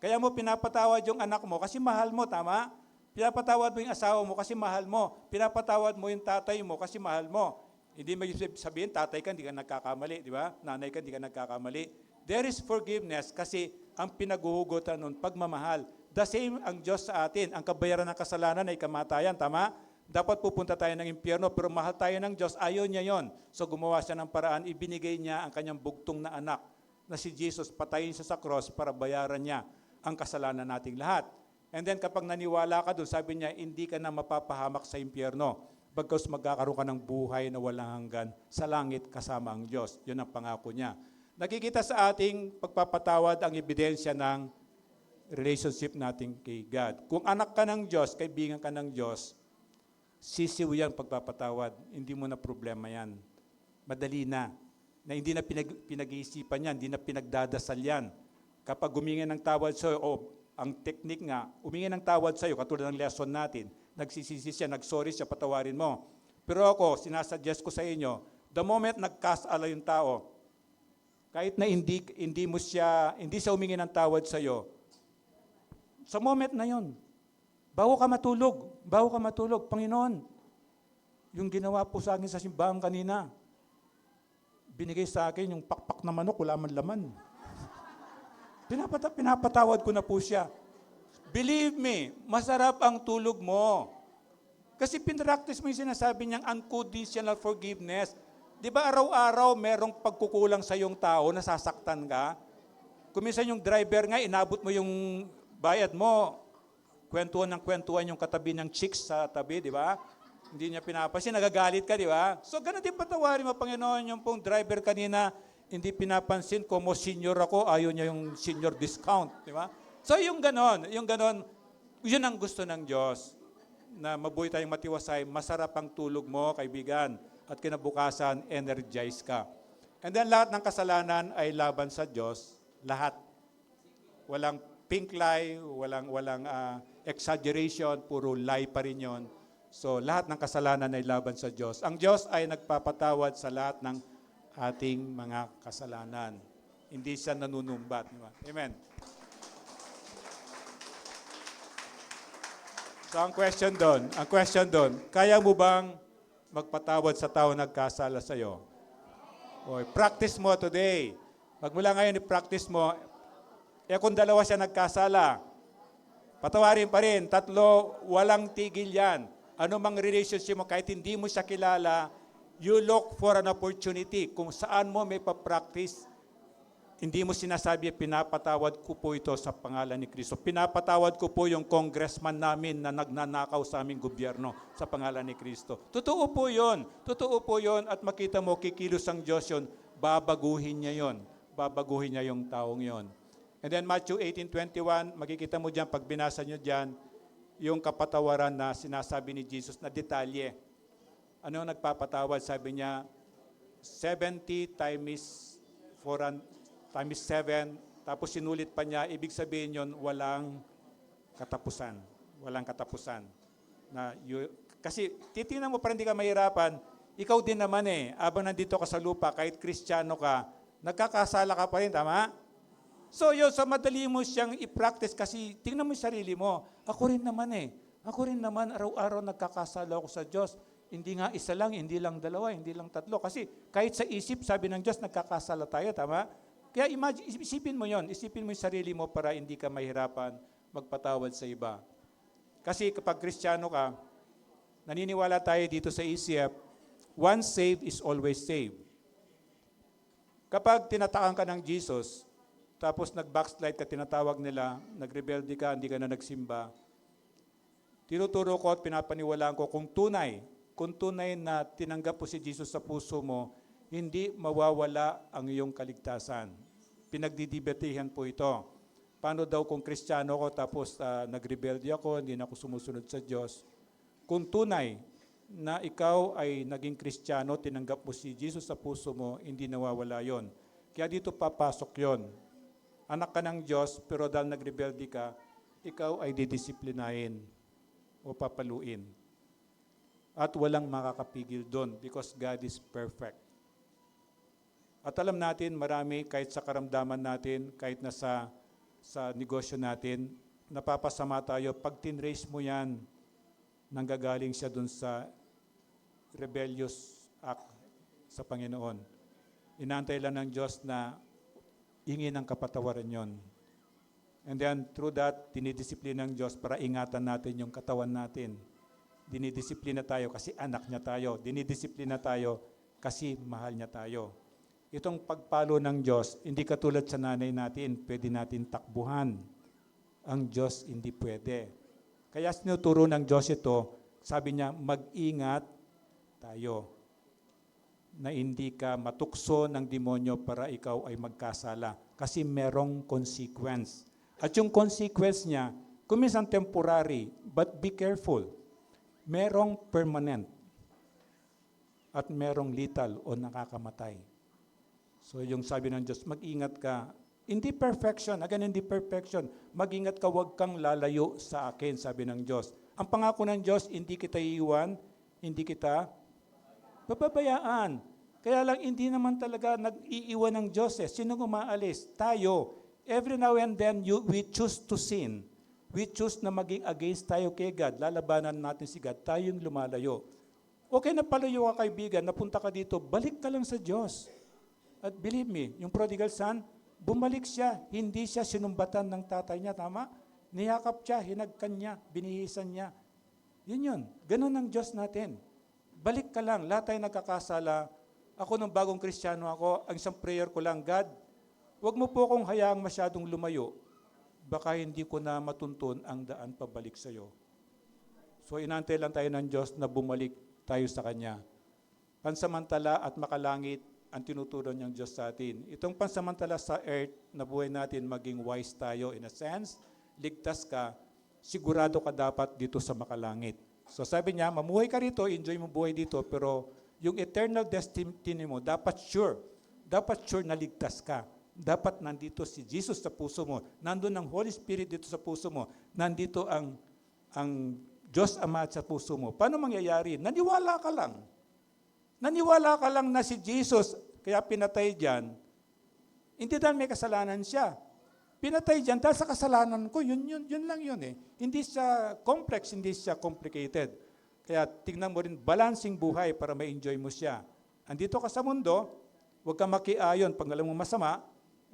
Kaya mo pinapatawad yung anak mo kasi mahal mo, tama? Pinapatawad mo yung asawa mo kasi mahal mo. Pinapatawad mo yung tatay mo kasi mahal mo. Hindi mo sabihin, tatay ka, hindi ka nagkakamali, di ba? Nanay ka, hindi ka nagkakamali. There is forgiveness kasi ang pinaguhugutan nun, pagmamahal. The same ang Diyos sa atin. Ang kabayaran ng kasalanan ay kamatayan, tama? Dapat pupunta tayo ng impyerno, pero mahal tayo ng Diyos, ayaw niya yon. So gumawa siya ng paraan, ibinigay niya ang kanyang bugtong na anak, na si Jesus, patayin siya sa cross para bayaran niya ang kasalanan nating lahat. And then kapag naniwala ka doon, sabi niya, hindi ka na mapapahamak sa impyerno. Bagkus magkakaroon ka ng buhay na walang hanggan sa langit kasama ang Diyos. Yun ang pangako niya. Nakikita sa ating pagpapatawad ang ebidensya ng relationship natin kay God. Kung anak ka ng Diyos, kaibigan ka ng Diyos, sisiw yan pagpapatawad. Hindi mo na problema yan. Madali na. Na hindi na pinag-iisipan yan, hindi na pinagdadasal yan. Kapag humingi ng tawad sa'yo, ang technique nga, humingi ng tawad sa'yo, katulad ng lesson natin, nagsisisi siya, nagsorry siya, patawarin mo. Pero ako, sinasuggest ko sa inyo, the moment nagkasala yung tao, kahit na hindi siya humingi ng tawad sa iyo, sa moment na yon, bago ka matulog, Panginoon, yung ginawa po sa akin sa simbahan kanina, binigay sa akin yung pakpak na manok, wala man laman. Pinapatawad ko na po siya. Believe me, masarap ang tulog mo. Kasi pinractice mo yung sinasabi niyang unconditional forgiveness. Di ba araw-araw merong pagkukulang sa iyong tao, nasasaktan ka? Kuminsan yung driver nga, inabot mo yung bayad mo. Kwentuhan yung katabi ng chicks sa tabi, di ba? Hindi niya pinapansin, nagagalit ka, di ba? So ganun din patawarin mo, Panginoon, yung pong driver kanina, hindi pinapansin ko mo senior ako, ayaw niya yung senior discount, di ba? So yung ganon, yun ang gusto ng Diyos, na mabuhay tayong matiwasay, masarap ang tulog mo, kaibigan, at kinabukasan, energize ka. And then lahat ng kasalanan ay laban sa Diyos, lahat. Walang pink lie, walang exaggeration, puro lie pa rin yun. So lahat ng kasalanan ay laban sa Diyos. Ang Diyos ay nagpapatawad sa lahat ng ating mga kasalanan. Hindi siya nanunumbat. Di ba? Amen. So ang question doon, kaya mo bang magpatawad sa tao nagkasala sa iyo? O practice mo today. Magmula ngayon i-practice mo. Kung dalawa siya nagkasala, patawarin pa rin. 3, walang tigil yan. Ano mang relationship mo, kahit hindi mo siya kilala, you look for an opportunity. Kung saan mo may pa-practice, hindi mo sinasabi, pinapatawad ko po ito sa pangalan ni Kristo. Pinapatawad ko po yung congressman namin na nagnanakaw sa aming gobyerno sa pangalan ni Kristo. Totoo po yun. At makita mo, kikilos ang Diyos yun, babaguhin niya yun. Babaguhin niya yung taong yun. And then Matthew 18:21, makikita mo dyan, pag binasa nyo dyan, yung kapatawaran na sinasabi ni Jesus na detalye. Ano yung nagpapatawad? Sabi niya, 70 times 7 tapos sinulit pa niya, ibig sabihin yon walang katapusan. Walang katapusan. Kasi titingnan mo parang hindi ka mahirapan, ikaw din naman abang nandito ka sa lupa, kahit Kristiyano ka, nagkakasala ka pa rin, tama? So yun, so madali mo siyang i-practice kasi tingnan mo yung sarili mo. Ako rin naman Ako rin naman, araw-araw nagkakasala ako sa Diyos. Hindi nga isa lang, hindi lang dalawa, hindi lang tatlo. Kasi kahit sa isip, sabi ng Diyos, nagkakasala tayo, tama? Kaya isipin mo yon, isipin mo yung sarili mo para hindi ka mahirapan magpatawad sa iba. Kasi kapag Kristiyano ka, naniniwala tayo dito sa ECF, once saved is always saved. Kapag tinatakan ka ng Jesus, tapos nag-backslide ka, tinatawag nila, nag-rebelde ka, hindi ka na nagsimba, tinuturo ko at pinapaniwalaan ko kung tunay na tinanggap mo si Jesus sa puso mo, hindi mawawala ang iyong kaligtasan. Pinagdidibetihan po ito. Paano daw kung Kristiyano ko tapos nagrebelde ako, hindi na ako sumusunod sa Diyos? Kung tunay na ikaw ay naging Kristiyano, tinanggap mo si Jesus sa puso mo, hindi nawawala yon. Kaya dito papasok yon. Anak ka ng Diyos, pero dahil nagrebelde ka, ikaw ay didisiplinahin o papaluin. At walang makakapigil doon because God is perfect. At alam natin, marami, kahit sa karamdaman natin, kahit na sa negosyo natin, napapasama tayo. Pag tinrace mo yan, nanggagaling siya doon sa rebellious act sa Panginoon. Inaantay lang ng Diyos na hingin ng kapatawaran yon. And then, through that, dinidisiplina ng Diyos para ingatan natin yung katawan natin. Dinidisiplina tayo kasi anak niya tayo. Dinidisiplina tayo kasi mahal niya tayo. Itong pagpalo ng Diyos, hindi katulad sa nanay natin, pwede natin takbuhan. Ang Diyos hindi pwede. Kaya sinuturo ng Diyos ito, sabi niya, mag-ingat tayo na hindi ka matukso ng demonyo para ikaw ay magkasala. Kasi merong consequence. At yung consequence niya, kuminsan temporary, but be careful. Merong permanent. At merong lethal o nakakamatay. So yung sabi ng Diyos, mag-ingat ka. Hindi perfection, again, hindi perfection. Mag-ingat ka, huwag kang lalayo sa akin, sabi ng Diyos. Ang pangako ng Diyos, hindi kita iiwan, hindi kita pababayaan. Kaya lang, hindi naman talaga nag-iiwan ng Diyos. Sino umaalis? Tayo. Every now and then, we choose to sin. We choose na maging against tayo kay God. Lalabanan natin si God. Tayong lumalayo. Okay na palayo ka, kaibigan, napunta ka dito, balik ka lang sa Diyos. At believe me, yung prodigal son, bumalik siya. Hindi siya sinumbatan ng tatay niya, tama? Niyakap siya, hinagkan niya, binihisan niya. Yun. Ganun ang Diyos natin. Balik ka lang. Lahat tayo nagkakasala. Ako nung bagong Kristiyano ako, ang isang prayer ko lang, God, huwag mo po akong hayaang masyadong lumayo. Baka hindi ko na matuntun ang daan pabalik sa iyo. So inantay lang tayo ng Diyos na bumalik tayo sa Kanya. Pansamantala at makalangit ang tinuturo niyang Diyos sa atin. Itong pansamantala sa earth na buhay natin, maging wise tayo in a sense, ligtas ka, sigurado ka dapat dito sa makalangit. So sabi niya, mamuhay ka rito, enjoy mo buhay dito, pero yung eternal destiny mo, dapat sure na ligtas ka. Dapat nandito si Jesus sa puso mo. Nandun ang Holy Spirit dito sa puso mo. Nandito ang Diyos Ama sa puso mo. Paano mangyayari? Naniwala ka lang. Naniwala ka lang na si Jesus, kaya pinatay diyan. Hindi dahil may kasalanan siya. Pinatay diyan dahil sa kasalanan ko. Yun lang yun eh. Hindi siya complex, hindi siya complicated. Kaya tingnan mo rin, balancing buhay para ma-enjoy mo siya. Andito ka sa mundo, huwag kang makiayon pag alam mo masama,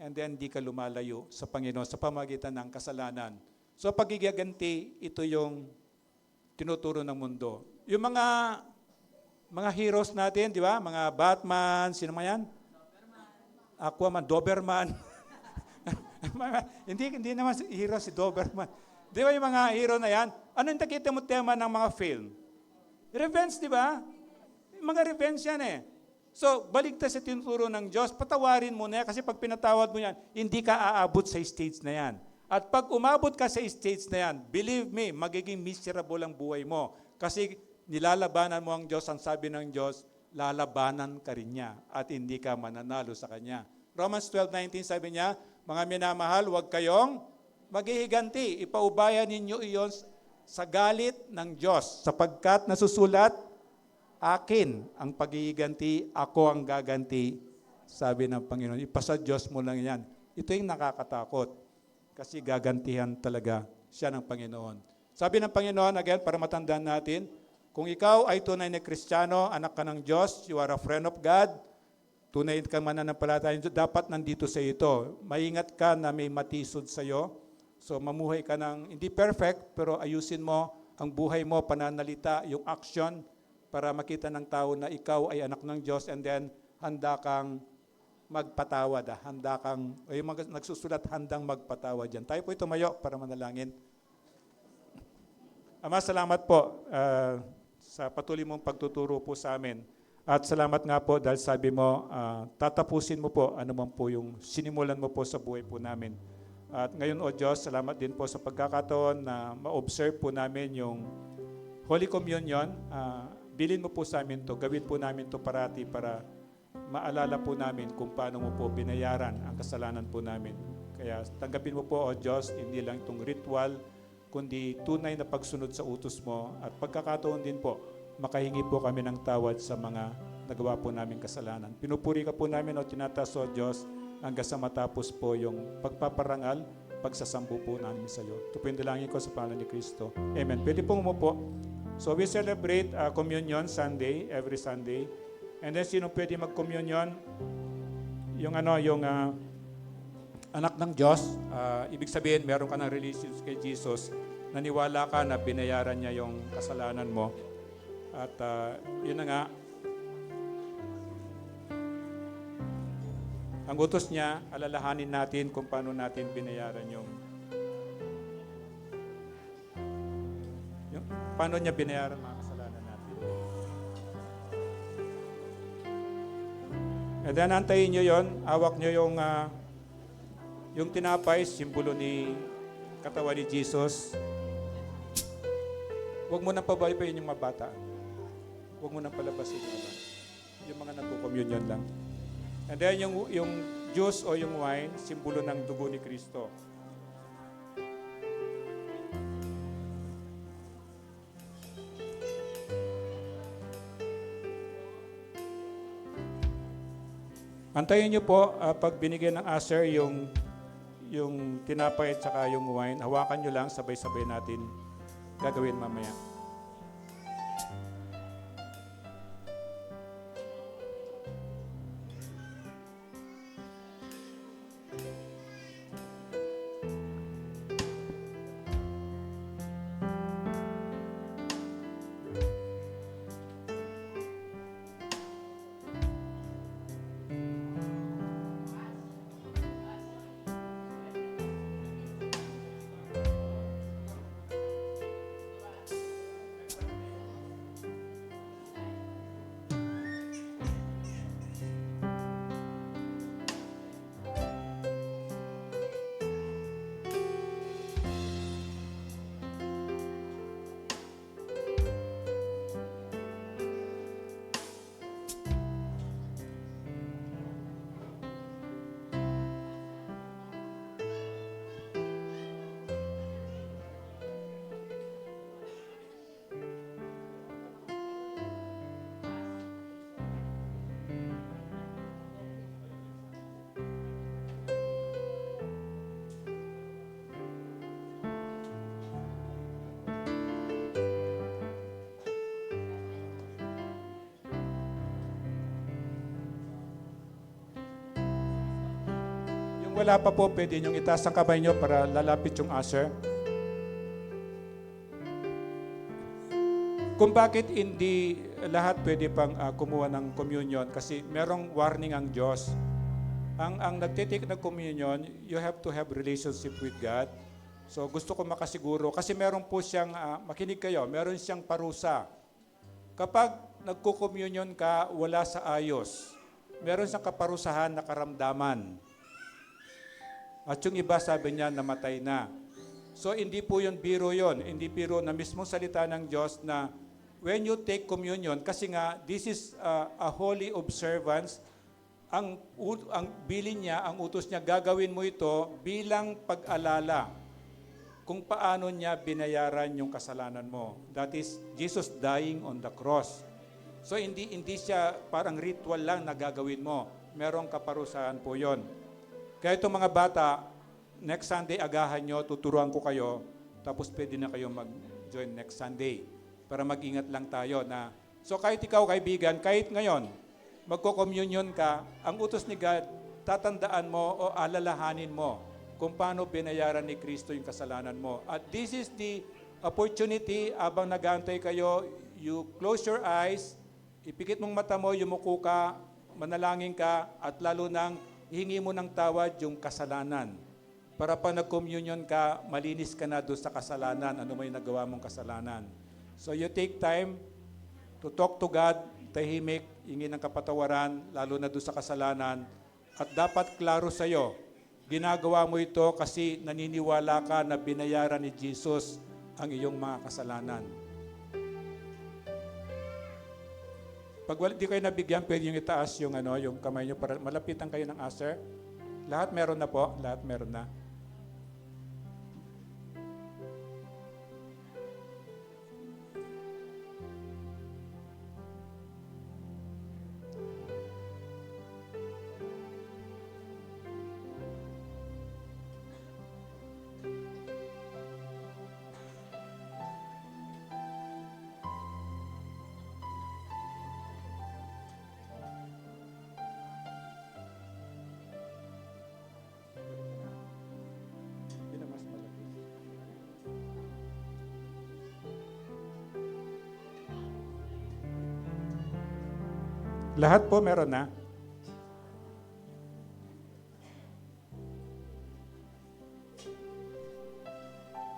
and then di ka lumalayo sa Panginoon sa pamagitan ng kasalanan. So pagigaganti, ito yung tinuturo ng mundo. Yung mga heroes natin, di ba? Mga Batman, sino man yan? Aquaman, Doberman. hindi naman hero si Doberman. Di ba yung mga hero na yan? Ano yung nakita mo tema ng mga film? Revenge, di ba? Mga revenge yan eh. So, baligtas sa tinuturo ng Diyos, patawarin mo na yan, kasi pag pinatawad mo yan, hindi ka aabot sa stage na yan. At pag umabot ka sa stage na yan, believe me, magiging miserable ang buhay mo. Kasi nilalabanan mo ang Diyos, ang sabi ng Diyos, lalabanan ka rin niya at hindi ka mananalo sa Kanya. Romans 12:19 sabi niya, Mga minamahal, huwag kayong maghihiganti. Ipaubayan ninyo iyon sa galit ng Diyos, sapagkat nasusulat, akin ang paghihiganti, ako ang gaganti, sabi ng Panginoon. Ipasa Diyos mo lang yan. Ito yung nakakatakot, kasi gagantihan talaga siya ng Panginoon. Sabi ng Panginoon, again, para matandaan natin, kung ikaw ay tunay na Kristiyano, anak ka ng Diyos, you are a friend of God, tunay ka mananampalataya, dapat nandito sa ito. Maingat ka na may matisod sa iyo. So mamuhay ka ng hindi perfect, pero ayusin mo ang buhay mo, pananalita, yung action, para makita ng tao na ikaw ay anak ng Diyos, and then handa kang magpatawad. Handa kang, yung mga nagsusulat, handang magpatawad dyan. Tayo po tumayo para manalangin. Ama, salamat po sa patuloy mong pagtuturo po sa amin. At salamat nga po dahil sabi mo, tatapusin mo po ano man po yung sinimulan mo po sa buhay po namin. At ngayon, O Diyos, salamat din po sa pagkakataon na ma-observe po namin yung Holy Communion. Bilin mo po sa amin to, gawin po namin to parati para maalala po namin kung paano mo po binayaran ang kasalanan po namin. Kaya tanggapin mo po, O Diyos, hindi lang itong ritual, kundi tunay na pagsunod sa utos mo, at pagkakataon din po, makahingi po kami ng tawad sa mga nagawa po namin kasalanan. Pinupuri ka po namin, O tinataas, O Diyos, hanggang sa matapos po yung pagpaparangal, pagsasambu po namin sa iyo. Ito po yung dalangin ko sa pangalan ni Kristo. Amen. Pwede pong umupo. So we celebrate Communion Sunday, every Sunday. And then sino pwede mag-communion? Yung anak ng Diyos, ibig sabihin meron ka ng relationship kay Jesus, naniwala ka na binayaran niya yung kasalanan mo. At yun na nga, ang utos niya, alalahanin natin kung paano natin binayaran yung paano niya binayaran mga kasalanan natin. And then antayin niyo yon, hawak niyo yung tinapay, simbolo ni katawan ni Jesus. Huwag mo nang pabaypayin yung mabata. Huwag mo nang palabasin yung mga nagko-communion lang. And then yung juice o yung wine, simbolo ng dugo ni Kristo. Antayin niyo po pag binigyan ng usher yung tinapay at saka yung wine, hawakan niyo lang, sabay-sabay natin gagawin mamaya. Wala pa po, pwede niyong itaas ang kamay niyo para lalapit yung usher. Kung bakit hindi lahat pwede pang kumuha ng communion, kasi merong warning ang Diyos. Ang nagtitake ng communion, you have to have relationship with God. So gusto ko makasiguro, kasi meron po siyang, makinig kayo, meron siyang parusa. Kapag nagko-communion ka, wala sa ayos, meron siyang kaparusahan na karamdaman. At yung iba, sabi niya, namatay na. So hindi po yun biro yun. Hindi biro na mismong salita ng Diyos na when you take communion, kasi nga, this is a holy observance, ang bilin niya, ang utos niya, gagawin mo ito bilang pag-alala kung paano niya binayaran yung kasalanan mo. That is, Jesus dying on the cross. So hindi siya parang ritual lang na gagawin mo. Merong kaparusahan po yon. Kaya itong mga bata, next Sunday agahan nyo, tuturuan ko kayo, tapos pwede na kayo mag-join next Sunday para mag-ingat lang tayo na. So kahit ikaw kaibigan, kahit ngayon, magko-communion ka, ang utos ni God, tatandaan mo o alalahanin mo kung paano binayaran ni Kristo yung kasalanan mo. At this is the opportunity, abang nag-aantay kayo, you close your eyes, ipikit mong mata mo, yumuko ka, manalangin ka, at lalo nang hihingi mo ng tawad yung kasalanan. Para pa nag-communion ka, malinis ka na doon sa kasalanan, ano may nagawa mong kasalanan. So you take time to talk to God, tahimik, hingi ng kapatawaran, lalo na doon sa kasalanan. At dapat klaro sa iyo, ginagawa mo ito kasi naniniwala ka na binayaran ni Jesus ang iyong mga kasalanan. Pag di kayo nabigyan, pwede yung itaas yung, yung kamay nyo para malapitan kayo ng usher. Lahat meron na po, lahat meron na. Lahat po meron na.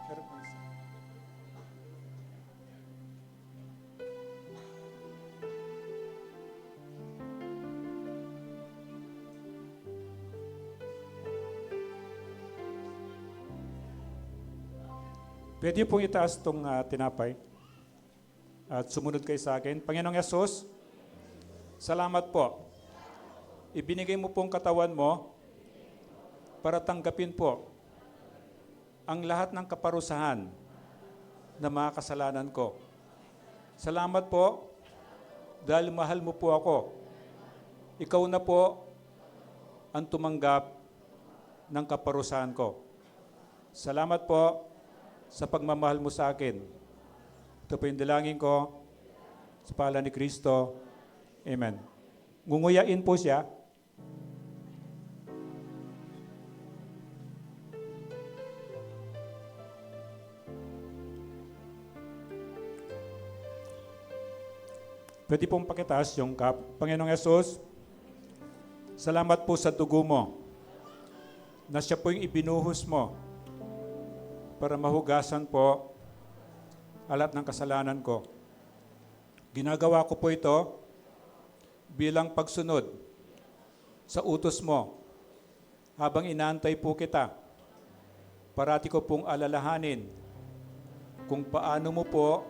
Meron po isa. Pwede pong itaas itong tinapay at sumunod kayo sa akin. Panginoong Yesus, salamat po. Ibinigay mo pong katawan mo para tanggapin po ang lahat ng kaparusahan na mga kasalanan ko. Salamat po dahil mahal mo po ako. Ikaw na po ang tumanggap ng kaparusahan ko. Salamat po sa pagmamahal mo sa akin. Ito po yung dalangin ko sa pangalan ni Kristo. Amen. Ngunguyain po siya. Pwede pong pakitaas yung cup. Panginoong Yesus, salamat po sa dugo mo na siya po yung ibinuhos mo para mahugasan po alat ng kasalanan ko. Ginagawa ko po ito bilang pagsunod sa utos mo. Habang inaantay po kita, parati ko pong alalahanin kung paano mo po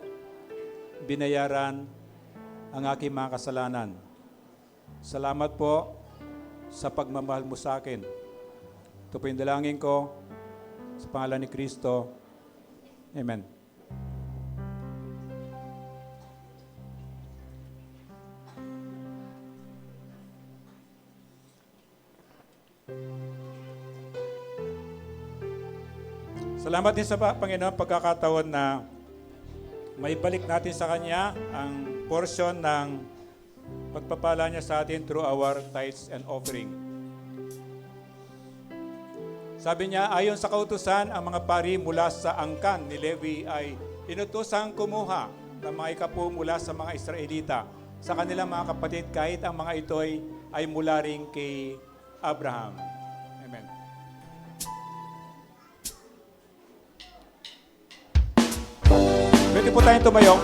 binayaran ang aking mga kasalanan. Salamat po sa pagmamahal mo sa akin. Ito po yung dalangin ko sa pangalan ni Kristo. Amen. Salamat din sa Panginoon pagkakataon na maibalik natin sa Kanya ang portion ng pagpapala niya sa atin through our tithes and offering. Sabi niya, ayon sa kautusan, ang mga pari mula sa angkan ni Levi ay inutusang kumuha ng mga ikapu mula sa mga Israelita sa kanilang mga kapatid kahit ang mga ito ay mula rin kay Abraham. Amen. Pwede po tayong tumayo.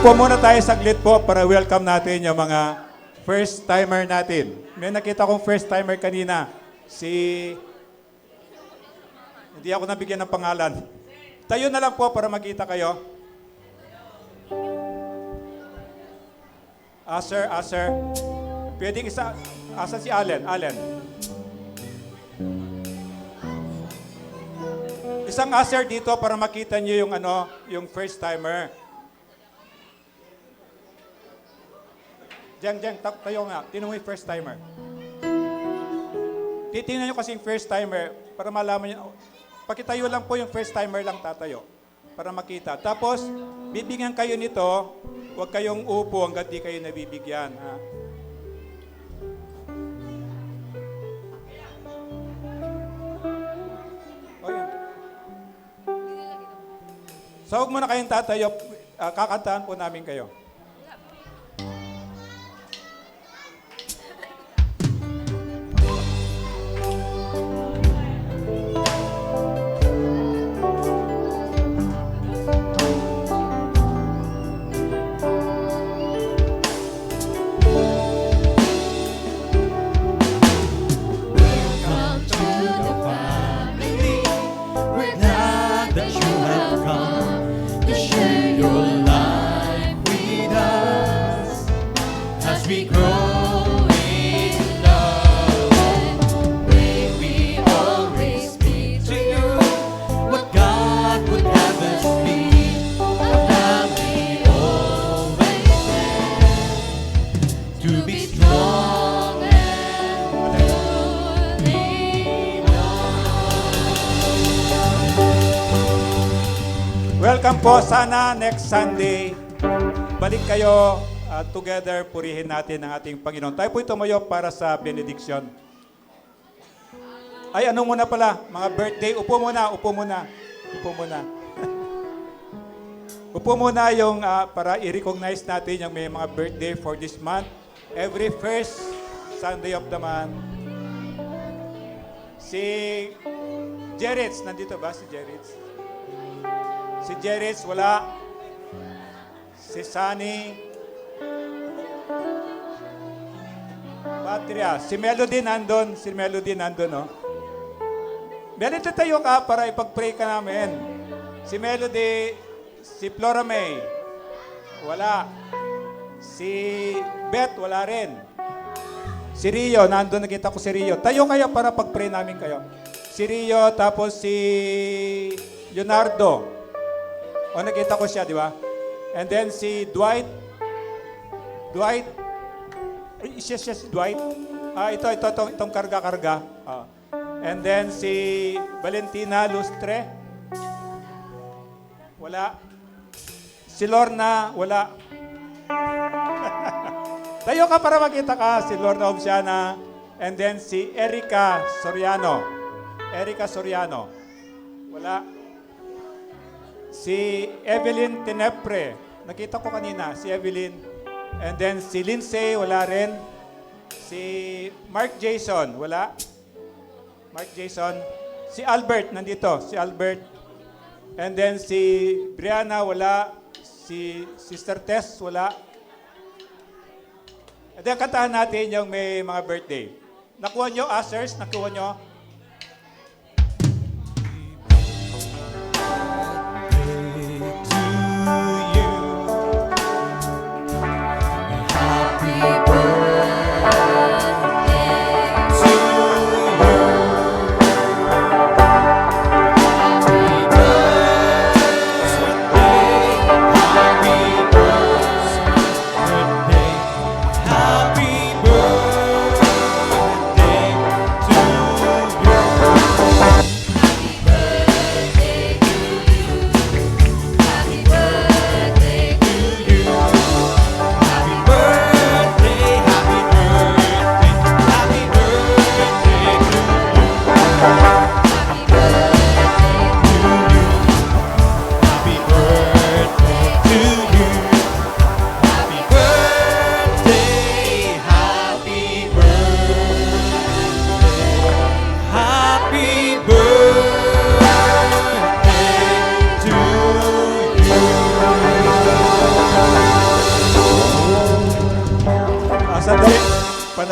Upo muna tayo saglit po para welcome natin yung mga first-timer natin. May nakita kong first-timer kanina. Hindi ako nabigyan ng pangalan. Tayo na lang po para makita kayo. Sir. Pwedeng isa. Asa si Allen? Isang aser dito para makita niyo yung first timer. Diyan, tayo nga. Tingnan mo yung first timer. Titingnan niyo kasi yung first timer para malaman niyo. Pakitayo lang po yung first timer lang tatayo para makita. Tapos, bibigyan kayo nito. Huwag kayong upo hanggang di kayo nabibigyan. Ha? So, huwag muna kayong tatayo. Kakantahan po namin kayo. Come to the family. We're glad that you have come to share your life with us as we grow in love. May we always be to you what God would have us be. A family always there to be strong and truly Welcome po. Sana next Sunday, balik kayo together, purihin natin ang ating Panginoon. Tayo po tumayo para sa benediction. Ay, ano muna pala, mga birthday, upo muna. Upo muna yung para i-recognize natin yung may mga birthday for this month. Every first Sunday of the month. Si Jerits, nandito ba si Jerits? Si Jerits, wala. Si Sunny. Patria. Si Melody nandun. No? Melody, tayo ka para ipag-pray ka namin. Si Melody, si Flora May, wala. Si Beth, wala rin. Si Rio, nandun, nakita ko si Rio. Tayo kayo para pag-pray namin kayo. Si Rio, tapos si Leonardo. O, nakita ko siya, di ba? And then si Dwight. Siya si Dwight. Itong karga-karga. And then si Valentina Lustre. Wala. Si Lorna, wala. Tayo ka para makita ka. Si Lorna Obsiana. And then si Erica Soriano. Wala. Si Evelyn Tenepre. Nakita ko kanina, si Evelyn. And then si Lindsay, wala rin. Si Mark Jason, wala. Si Albert, nandito. Si Albert. And then si Brianna, wala. Si Sister Tess, wala. And then kantahan natin yung may mga birthday. Nakuha nyo, Asers? Nakuha nyo? Happy birthday to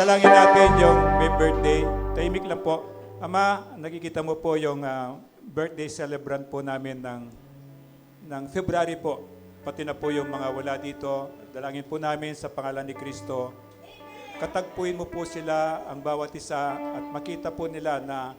Panalangin natin yung may birthday. Tahimik lang po. Ama, nakikita mo po yung birthday celebrant po namin ng February po. Pati na po yung mga wala dito. Dalangin po namin sa pangalan ni Kristo. Katagpuin mo po sila ang bawat isa at makita po nila na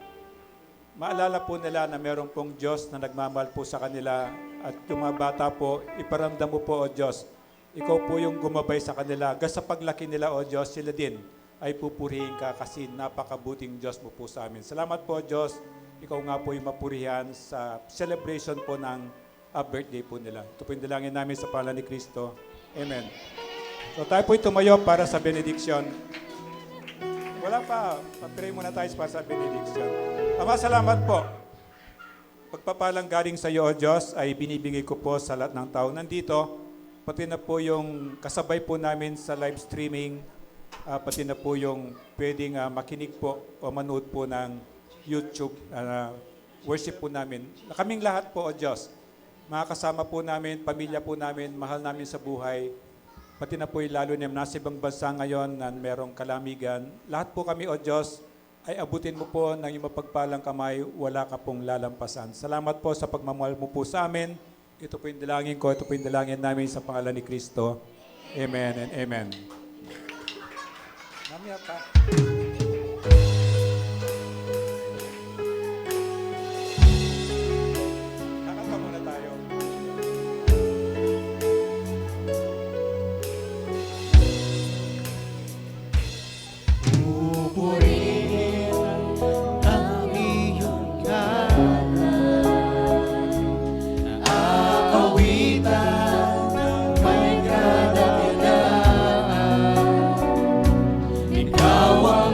maalala po nila na meron pong Diyos na nagmamahal po sa kanila at yung mga bata po, iparamdam mo po, O Diyos, ikaw po yung gumabay sa kanila. Hanggang sa paglaki nila, O Diyos, sila din ay pupurihin ka kasi napakabuting Diyos mo po sa amin. Salamat po, Diyos. Ikaw nga po yung mapurihan sa celebration po ng birthday po nila. Ito po yung dalangin namin sa pangalan ni Kristo. Amen. So tayo po tumayo para sa benediction. Wala pa. Pa-pray muna tayo para sa benediction. Ama, salamat po. Pagpapalang galing sa iyo, O Diyos, ay binibigay ko po sa lahat ng tao nandito. Pati na po yung kasabay po namin sa live streaming. Pati na po yung pwedeng makinig po o manood po ng YouTube worship po namin. Kaming lahat po, O Diyos. Mga kasama po namin, pamilya po namin, mahal namin sa buhay. Pati na po yung lalo na nasa ibang bansa ngayon na merong kalamigan. Lahat po kami, O Diyos, ay abutin mo po ng iyong mapagpalang kamay, wala ka pong lalampasan. Salamat po sa pagmamahal mo po sa amin. Ito po yung dalangin ko, ito po yung dalangin namin sa pangalan ni Kristo. Amen and amen. Mamaya pa. Kakanta muna tayo. Pupurihin ang iyong ngalan, aawitan ng may kadakilaan. Ikaw ang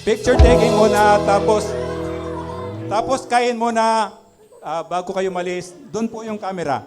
Picture taking muna, tapos kain muna bago kayo malis. Doon po yung camera.